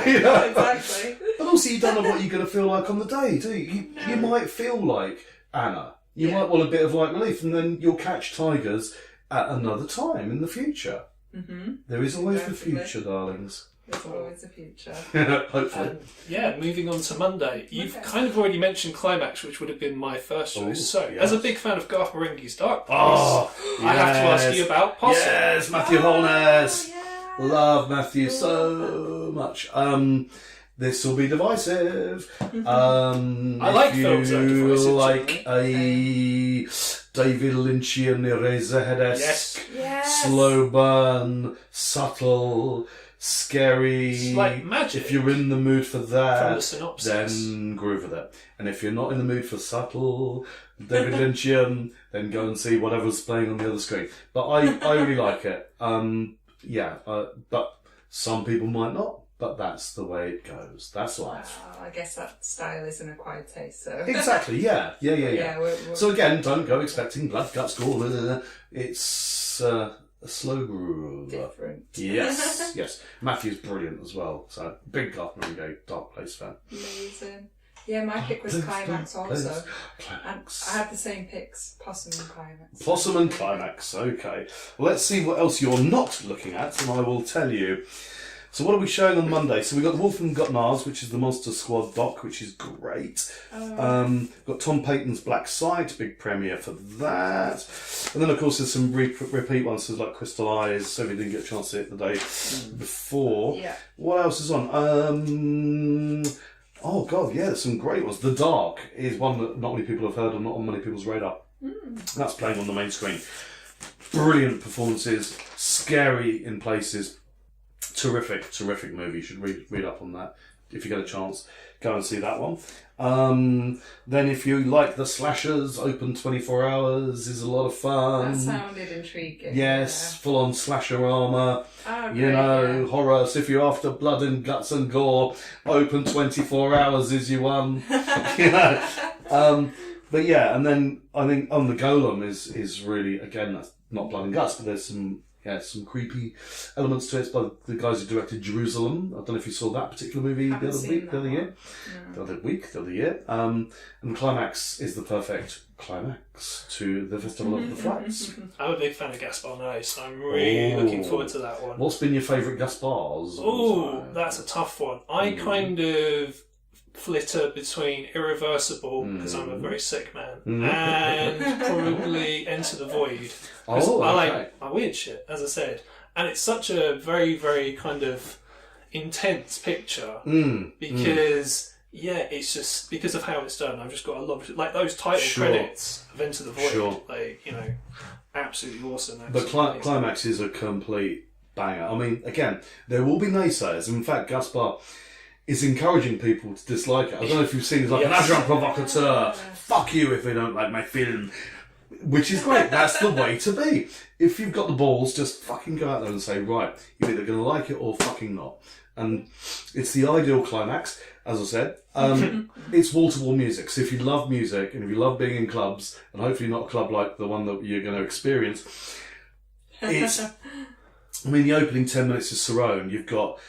Exactly. But also you don't know what you're going to feel like on the day, do you? You might feel like Anna. You might want a bit of light relief, and then you'll catch Tigers at another time in the future. Mm-hmm. There is always the future, darlings. There's always a future. Hopefully. Moving on to Monday. You've kind of already mentioned CLIMAX, which would have been my first choice. As a big fan of Garth Marenghi's Dark Place, I have to ask you about Possum. Yes, Matthew Holness. Love Matthew so much. This will be divisive. I like films that are divisive. Like a David Lynchian Eraserhead-esque, slow burn, subtle, scary. It's like magic. If you're in the mood for that, from the synopsis, then groove with it. And if you're not in the mood for subtle David Lynchian, then go and see whatever's playing on the other screen. But I really like it. But some people might not. But that's the way it goes. That's life. Well, I guess that style is an acquired taste, so... Exactly, yeah. We're... So again, don't go expecting blood, guts, gore. It's a slow groove. Different. Yes. Matthew's brilliant as well. So, big Garth Marenghi Dark Place fan. Amazing. Yeah, my pick was CLIMAX also. CLIMAX. I had the same picks, Possum and CLIMAX. Possum and CLIMAX, okay. Well, let's see what else you're not looking at, and I will tell you. So what are we showing on Monday? So we've got The Wolf and Got Mars, which is the Monster Squad doc, which is great. Got Tom Payton's Black Sight, big premiere for that. And then, of course, there's some repeat ones, so like Crystal Eyes, so we didn't get a chance to see it the day before. Yeah. What else is on? Oh, God, yeah, there's some great ones. The Dark is one that not many people have heard or not on many people's radar. That's playing on the main screen. Brilliant performances, scary in places. Terrific movie. You should read up on that if you get a chance. Go and see that one. Then if you like the slashers, Open 24 Hours is a lot of fun. That sounded intriguing. Yes, full on slasher armour. Oh, great, horror. So if you're after blood and guts and gore, Open 24 Hours is your one. But yeah, and then I think On the Golem is really, again, that's not blood and guts, but there's some creepy elements to it. It's by the guys who directed Jerusalem. I don't know if you saw that particular movie the other year. And Climax is the perfect climax to the Festival of the Flats. I'm a big fan of Gaspar Noé, so I'm really looking forward to that one. What's been your favourite Gaspars? Oh, that's a tough one. I kind of flitter between Irreversible, because I'm a very sick man, and probably Enter the Void. I like my weird shit, as I said. And it's such a very, very kind of intense picture because, it's just because of how it's done. I've just got a lot of, like those title credits of Enter the Void, absolutely awesome. But Climax is a complete banger. I mean, again, there will be naysayers. In fact, Gaspar is encouraging people to dislike it. I don't know if you've seen it, like an agent provocateur. Fuck you if they don't like my film. Which is great. That's the way to be. If you've got the balls, just fucking go out there and say, right, you're either going to like it or fucking not. And it's the ideal climax, as I said. It's wall-to-wall music. So if you love music and if you love being in clubs, and hopefully not a club like the one that you're going to experience, it's... I mean, the opening 10 minutes of Cerrone, you've got...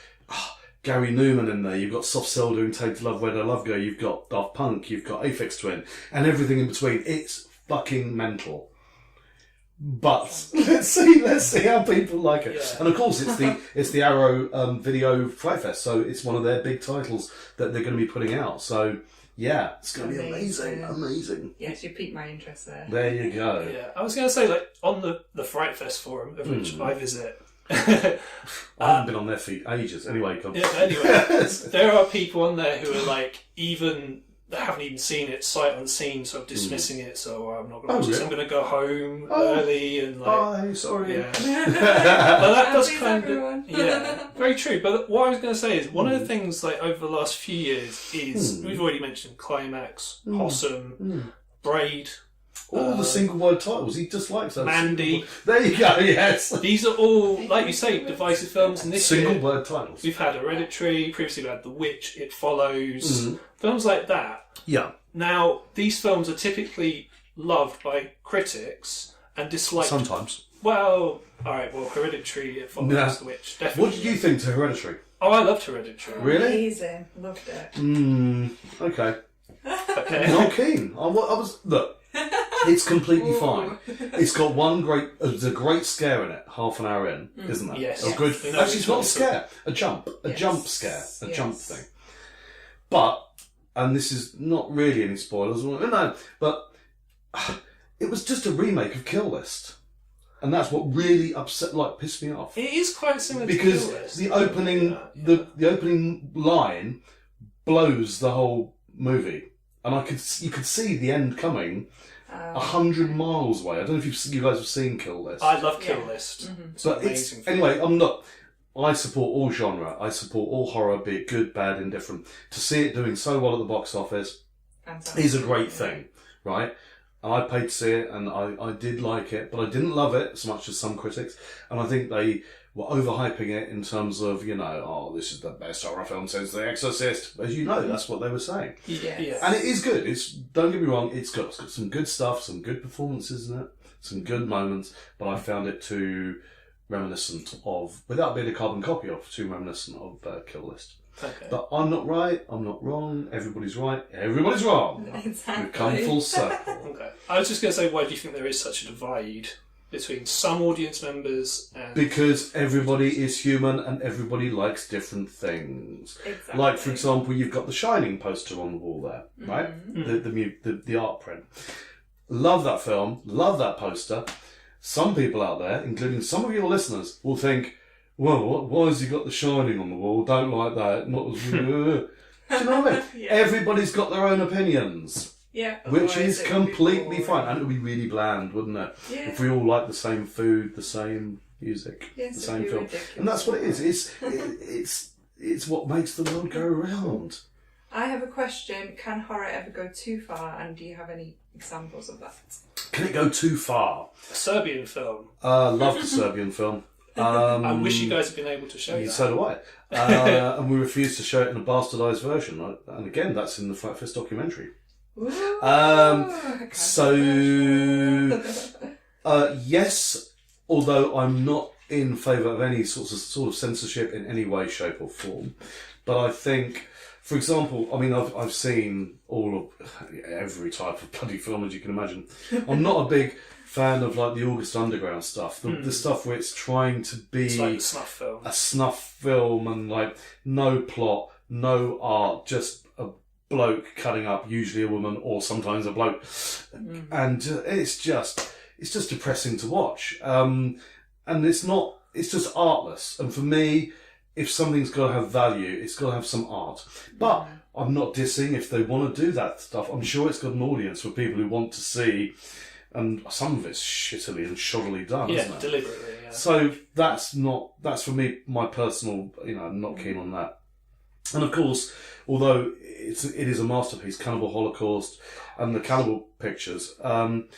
Gary Newman in there, you've got Soft Cell doing Take to Love Where to Love Go, you've got Daft Punk, you've got Aphex Twin, and everything in between. It's fucking mental. But let's see how people like it. Yeah. And of course, it's the Arrow video Frightfest, so it's one of their big titles that they're going to be putting out. So yeah, it's going to be amazing. Yes, you piqued my interest there. There you go. Yeah, I was going to say, like on the Frightfest forum, of which I visit. I haven't been on there for ages. Anyway, there are people on there who are like, even they haven't even seen it sight unseen, sort of dismissing it. So I'm not going to watch this. I'm going to go home early and like. Bye. Sorry. Yeah. But that does kind of very true. But what I was going to say is one of the things like over the last few years is we've already mentioned Climax, Possum, Braid. All the single word titles, he just likes those. Mandy. There you go, yes. These are all, like you say, divisive films. And this single year, word titles. We've had Hereditary, previously we had The Witch, It Follows, films like that. Yeah. Now, these films are typically loved by critics and disliked. Sometimes. Well, alright, Hereditary, It Follows, The Witch, definitely. What did you think to Hereditary? Oh, I loved Hereditary. Really? Amazing. Loved it. Okay. Okay. Not keen. Look. It's completely fine. It's got there's a great scare in it, half an hour in, isn't there? Yes. Good. Actually, it's not a scare, a jump scare, a jump thing. But, and this is not really any spoilers, no, but it was just a remake of Kill List. And that's what really pissed me off. It is quite similar because to Kill List. The opening, the opening line blows the whole movie. And you could see the end coming 100 miles away. I don't know if you guys have seen Kill List. I love Kill List. It's but amazing. Anyway, I support all genre. I support all horror, be it good, bad, indifferent. To see it doing so well at the box office is a great thing, right? And I paid to see it, and I did like it, but I didn't love it as much as some critics. And I think they were overhyping it in terms of, this is the best horror film since The Exorcist. As you know, that's what they were saying. Yeah. And it is good. Don't get me wrong, it's got some good stuff, some good performances in it, some good moments, but I found it too reminiscent of, without being a carbon copy of, too reminiscent of Kill List. Okay. But I'm not right, I'm not wrong, everybody's right, everybody's wrong. Exactly. We've come full circle. Okay. I was just going to say, why do you think there is such a divide between some audience members and... Because everybody is human and everybody likes different things. Exactly. Like, for example, you've got the Shining poster on the wall there, right? The art print. Love that film, love that poster. Some people out there, including some of your listeners, will think, well, why has he got the Shining on the wall? Don't like that. Not as... Do you know what I mean? Yeah. Everybody's got their own opinions. Yeah. Which is completely boring. fine. And it would be really bland, wouldn't it? Yeah. If we all like the same food, the same music, Yes, the same it'd be film. ridiculous. And that's what it is. It's what makes the world go round. I have a question. Can horror ever go too far? And do you have any examples of that? Can it go too far? A Serbian film. Loved the Serbian film. I wish you guys had been able to show that. So do I. And we refused to show it in a bastardised version. And again, that's in the Frightfest documentary. Ooh, Yes, although I'm not in favour of any sort of censorship in any way, shape or form. But I think, for example, I mean, I've seen every type of bloody film as you can imagine. I'm not a big fan of like the August Underground stuff, the stuff where it's trying to be It's like a snuff film. A snuff film and like no plot, no art, just a bloke cutting up, usually a woman or sometimes a bloke, and it's just depressing to watch. And it's just artless. And for me, if something's got to have value, it's got to have some art. But I'm not dissing if they want to do that stuff. I'm sure it's got an audience for people who want to see. And some of it's shittily and shoddily done, isn't it? Deliberately, yeah. So that's for me, my personal, I'm not keen on that. And of course, although it is a masterpiece, Cannibal Holocaust and the Cannibal Pictures, I'm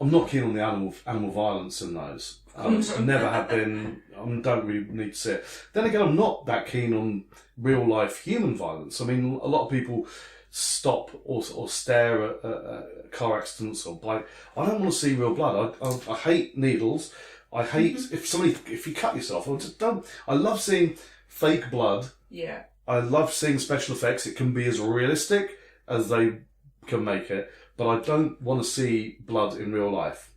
not keen on the animal violence in those. I never have been. I don't really need to see it. Then again, I'm not that keen on real life human violence. I mean, a lot of people stop or stare at car accidents or bike. I don't want to see real blood. I hate needles. I hate if you cut yourself. I just don't. I love seeing fake blood. Yeah. I love seeing special effects. It can be as realistic as they can make it, but I don't want to see blood in real life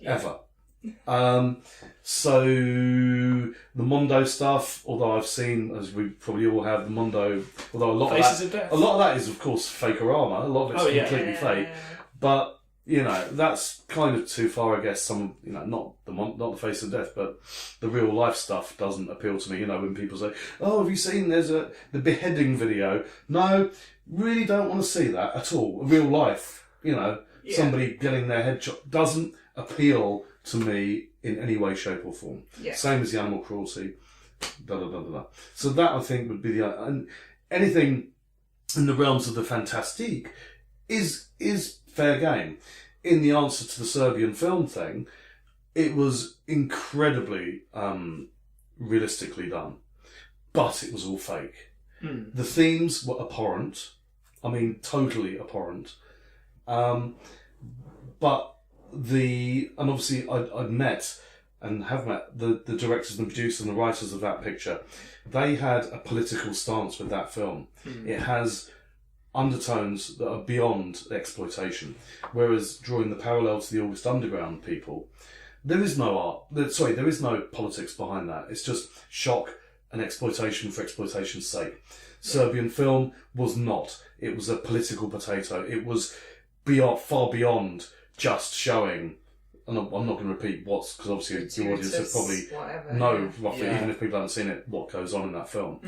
ever. So the Mondo stuff, although I've seen, as we probably all have, the Mondo, although a lot of that is of course fakerama, a lot of it's completely fake, but that's kind of too far, I guess. Not the Face of Death, but the real life stuff doesn't appeal to me. When people say, "Oh, have you seen the beheading video?" No, really don't want to see that at all. Real life, somebody getting their head chopped doesn't appeal to me in any way, shape or form. Yeah. Same as the animal cruelty. So that, I think, would be and anything in the realms of the fantastique is fair game. In the answer to the Serbian film thing, it was incredibly realistically done, but it was all fake. The themes were abhorrent. I mean, totally abhorrent. But and obviously I'd met and have met the directors and the producers and the writers of that picture. They had a political stance with that film. It has undertones that are beyond exploitation, whereas drawing the parallel to the August Underground people, there is no art. There is no politics behind that. It's just shock and exploitation for exploitation's sake. Serbian film was not. It was a political potato. It was far beyond just showing, and I'm not going to repeat because obviously your audience would probably know roughly, even if people haven't seen it, what goes on in that film.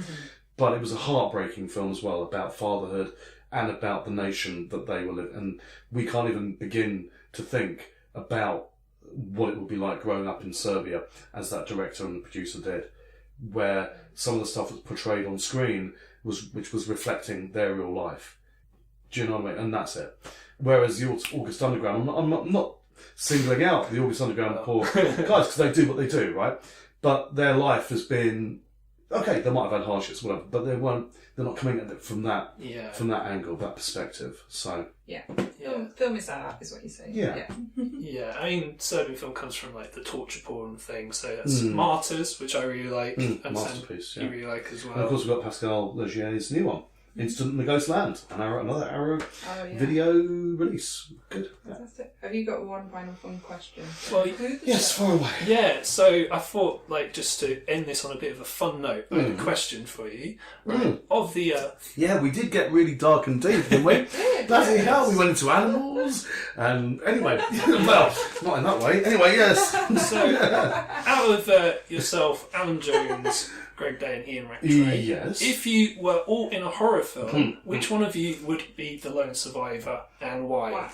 But it was a heartbreaking film as well, about fatherhood and about the nation that they were living. And we can't even begin to think about what it would be like growing up in Serbia, as that director and the producer did, where some of the stuff that's portrayed on screen which was reflecting their real life. Do you know what I mean? And that's it. Whereas the August Underground, I'm not singling out the August Underground poor guys, because they do what they do, right? But their life has been okay. They might have had hardships, whatever, but they're not coming at it from that angle, that perspective. So film is art, is what you're saying. Yeah. I mean, Serbian film comes from like the torture porn thing, so that's Martyrs, which I really like, and masterpiece. you really like as well. And of course, we've got Pascal Legier's new one, Instant in the Ghost Land, another Arrow video release. Good. Fantastic. have you got one final fun question? Well, yes, far away. Yeah, so I thought, like, just to end this on a bit of a fun note, I had a question for you. Right? Of the... Yeah, we did get really dark and deep, didn't we? Bloody hell, we went into animals, and anyway, well, not in that way. Anyway, yes. So, out of yourself, Alan Jones, Greg Day and Ian Rattray, yes. if you were all in a horror film, which one of you would be the lone survivor and why?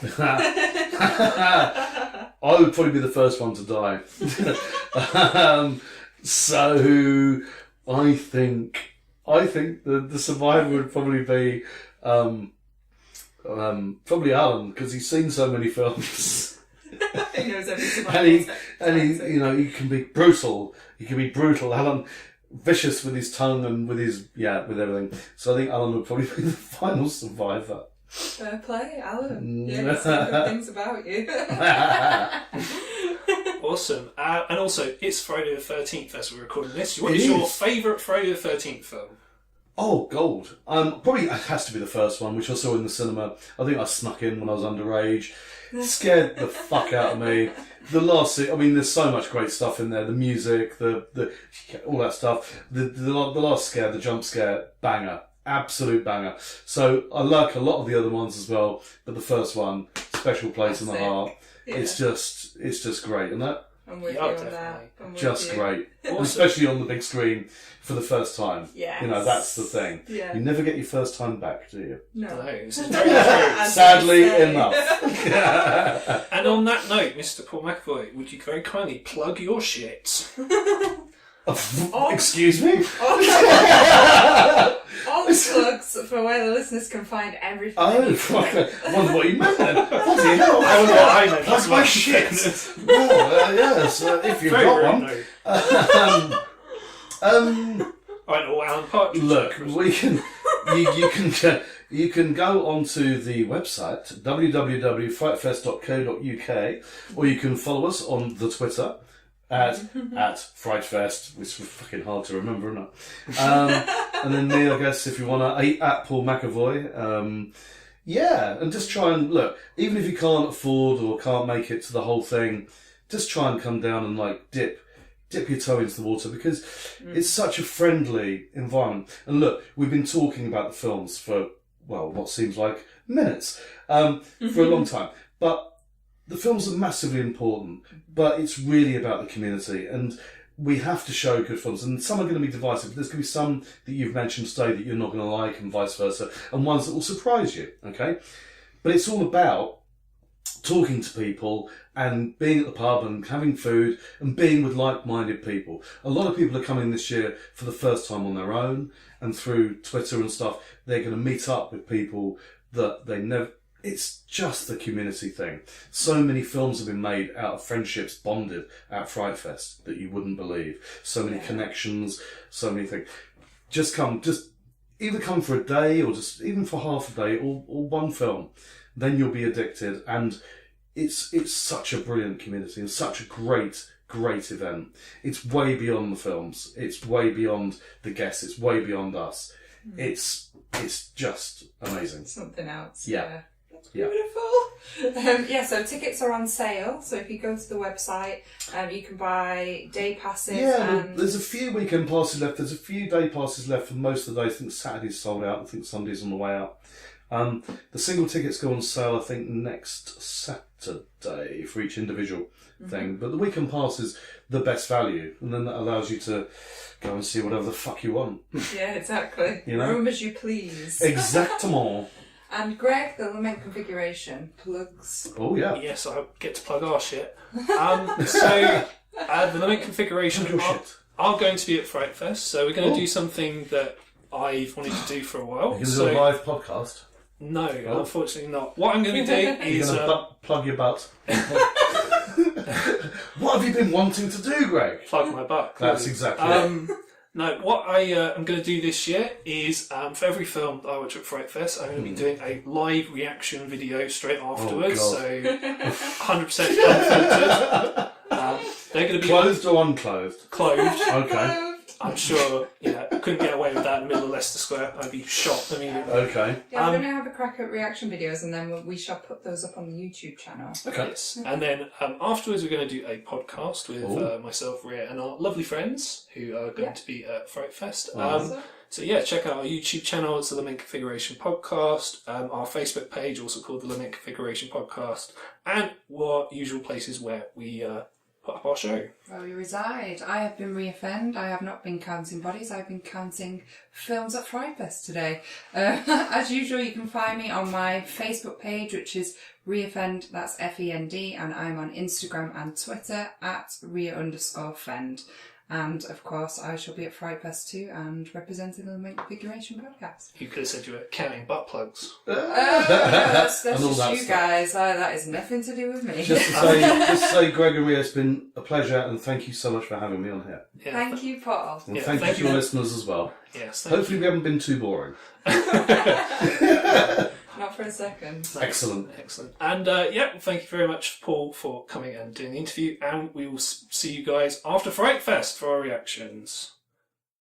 I would probably be the first one to die. So I think the survivor would probably be probably Alan, because he's seen so many films. He knows every survivor. and he can be brutal. He can be brutal. Alan, vicious with his tongue and with with everything. So I think Alan would probably be the final survivor. Fair play, Alan. Yeah, some good things about you. Awesome. And also, it's Friday the 13th as we're recording this. What is your favourite Friday the 13th film? Oh, gold. Probably it has to be the first one, which I saw in the cinema. I think I snuck in when I was underage. Scared the fuck out of me. The last, there's so much great stuff in there. The music, the all that stuff. The last scare, the jump scare, banger. Absolute banger. So I like a lot of the other ones as well, but the first one, special place in the heart. Yeah. It's just great, isn't it? I'm with you on that. Just great. Awesome. Especially on the big screen for the first time. Yes. That's the thing. Yeah. You never get your first time back, do you? No. This is very true. Sadly enough. And on that note, Mr. Paul McEVoy, would you very kindly plug your shit? Excuse me? All the plugs for where the listeners can find everything. Oh, fuck. I wonder what you meant then. Bloody hell. I wonder what I meant. That's my shit. Well, yes, if you've got one. Right, or Alan Partridge. Look, you can go onto the website www.frightfest.co.uk, or you can follow us on the Twitter at Frightfest, which is fucking hard to remember, isn't it? And then me, I guess, if you want to, at Paul McEVoy. And just try and look. Even if you can't afford or can't make it to the whole thing, just try and come down and dip your toe into the water, because it's such a friendly environment. And look, we've been talking about the films for, what seems like minutes, for a long time. But the films are massively important, but it's really about the community. And we have to show good films. And some are going to be divisive. There's going to be some that you've mentioned today that you're not going to like, and vice versa. And ones that will surprise you, okay? But it's all about talking to people and being at the pub and having food and being with like-minded people. A lot of people are coming this year for the first time on their own, and through Twitter and stuff, they're going to meet up with people that they never... It's just the community thing. So many films have been made out of friendships bonded at Frightfest that you wouldn't believe. So many connections, so many things. Just either come for a day, or just even for half a day, or one film. Then you'll be addicted, and it's such a brilliant community and such a great event. It's way beyond the films. It's way beyond the guests. It's way beyond us. It's just amazing. Something else. Yeah. Beautiful. So tickets are on sale. So if you go to the website, you can buy day passes. There's a few weekend passes left. There's a few day passes left for most of the days. I think Saturday's sold out. I think Sunday's on the way out. The single tickets go on sale, I think, next Saturday for each individual thing. But the weekend pass is the best value, and then that allows you to go and see whatever the fuck you want. Yeah, exactly. Room as you please. Exactement. And Greg, the Lament configuration plugs. Oh yeah. Yes, I get to plug our shit. The Lament configuration are going to be at Frightfest, so we're going to do something that I've wanted to do for a while. You're going to do a live podcast? No, unfortunately not. What I'm going to do is... You're going to plug your butt. What have you been wanting to do, Greg? Plug my butt. That's exactly it. No, what I am going to do this year is, for every film that I watch at Frightfest, I'm going to be doing a live reaction video straight afterwards, so 100% unfiltered. They're going to be... Clothed or unclothed? Clothed. Okay. I'm sure, couldn't get away with that in the middle of Leicester Square. I'd be shot immediately. Okay. Yeah, we're going to have a crack at reaction videos, and then we shall put those up on the YouTube channel. Okay. Yes. And then afterwards, we're going to do a podcast with myself, Ria, and our lovely friends who are going to be at Frightfest. So yeah, check out our YouTube channel. It's the Lament Configuration Podcast. Our Facebook page, also called the Lament Configuration Podcast, and our usual places where we put up our show. Where we reside. I have been Reoffend. I have not been counting bodies. I've been counting films at Frightfest today. As usual, you can find me on my Facebook page, which is Reoffend. That's FEND, and I'm on Instagram and Twitter at Ria_Fend. And, of course, I shall be at Frightfest too and representing the Lament Configuration podcast. You could have said you were counting butt plugs. That's just you guys. That is nothing to do with me. Just to say, Greg and Ria, it's been a pleasure, and thank you so much for having me on here. Yeah, thank you, Paul. And thank you to your listeners as well. Yes. Hopefully we haven't been too boring. Not for a second. Excellent. And thank you very much, Paul, for coming and doing the interview. And we will see you guys after Frightfest for our reactions.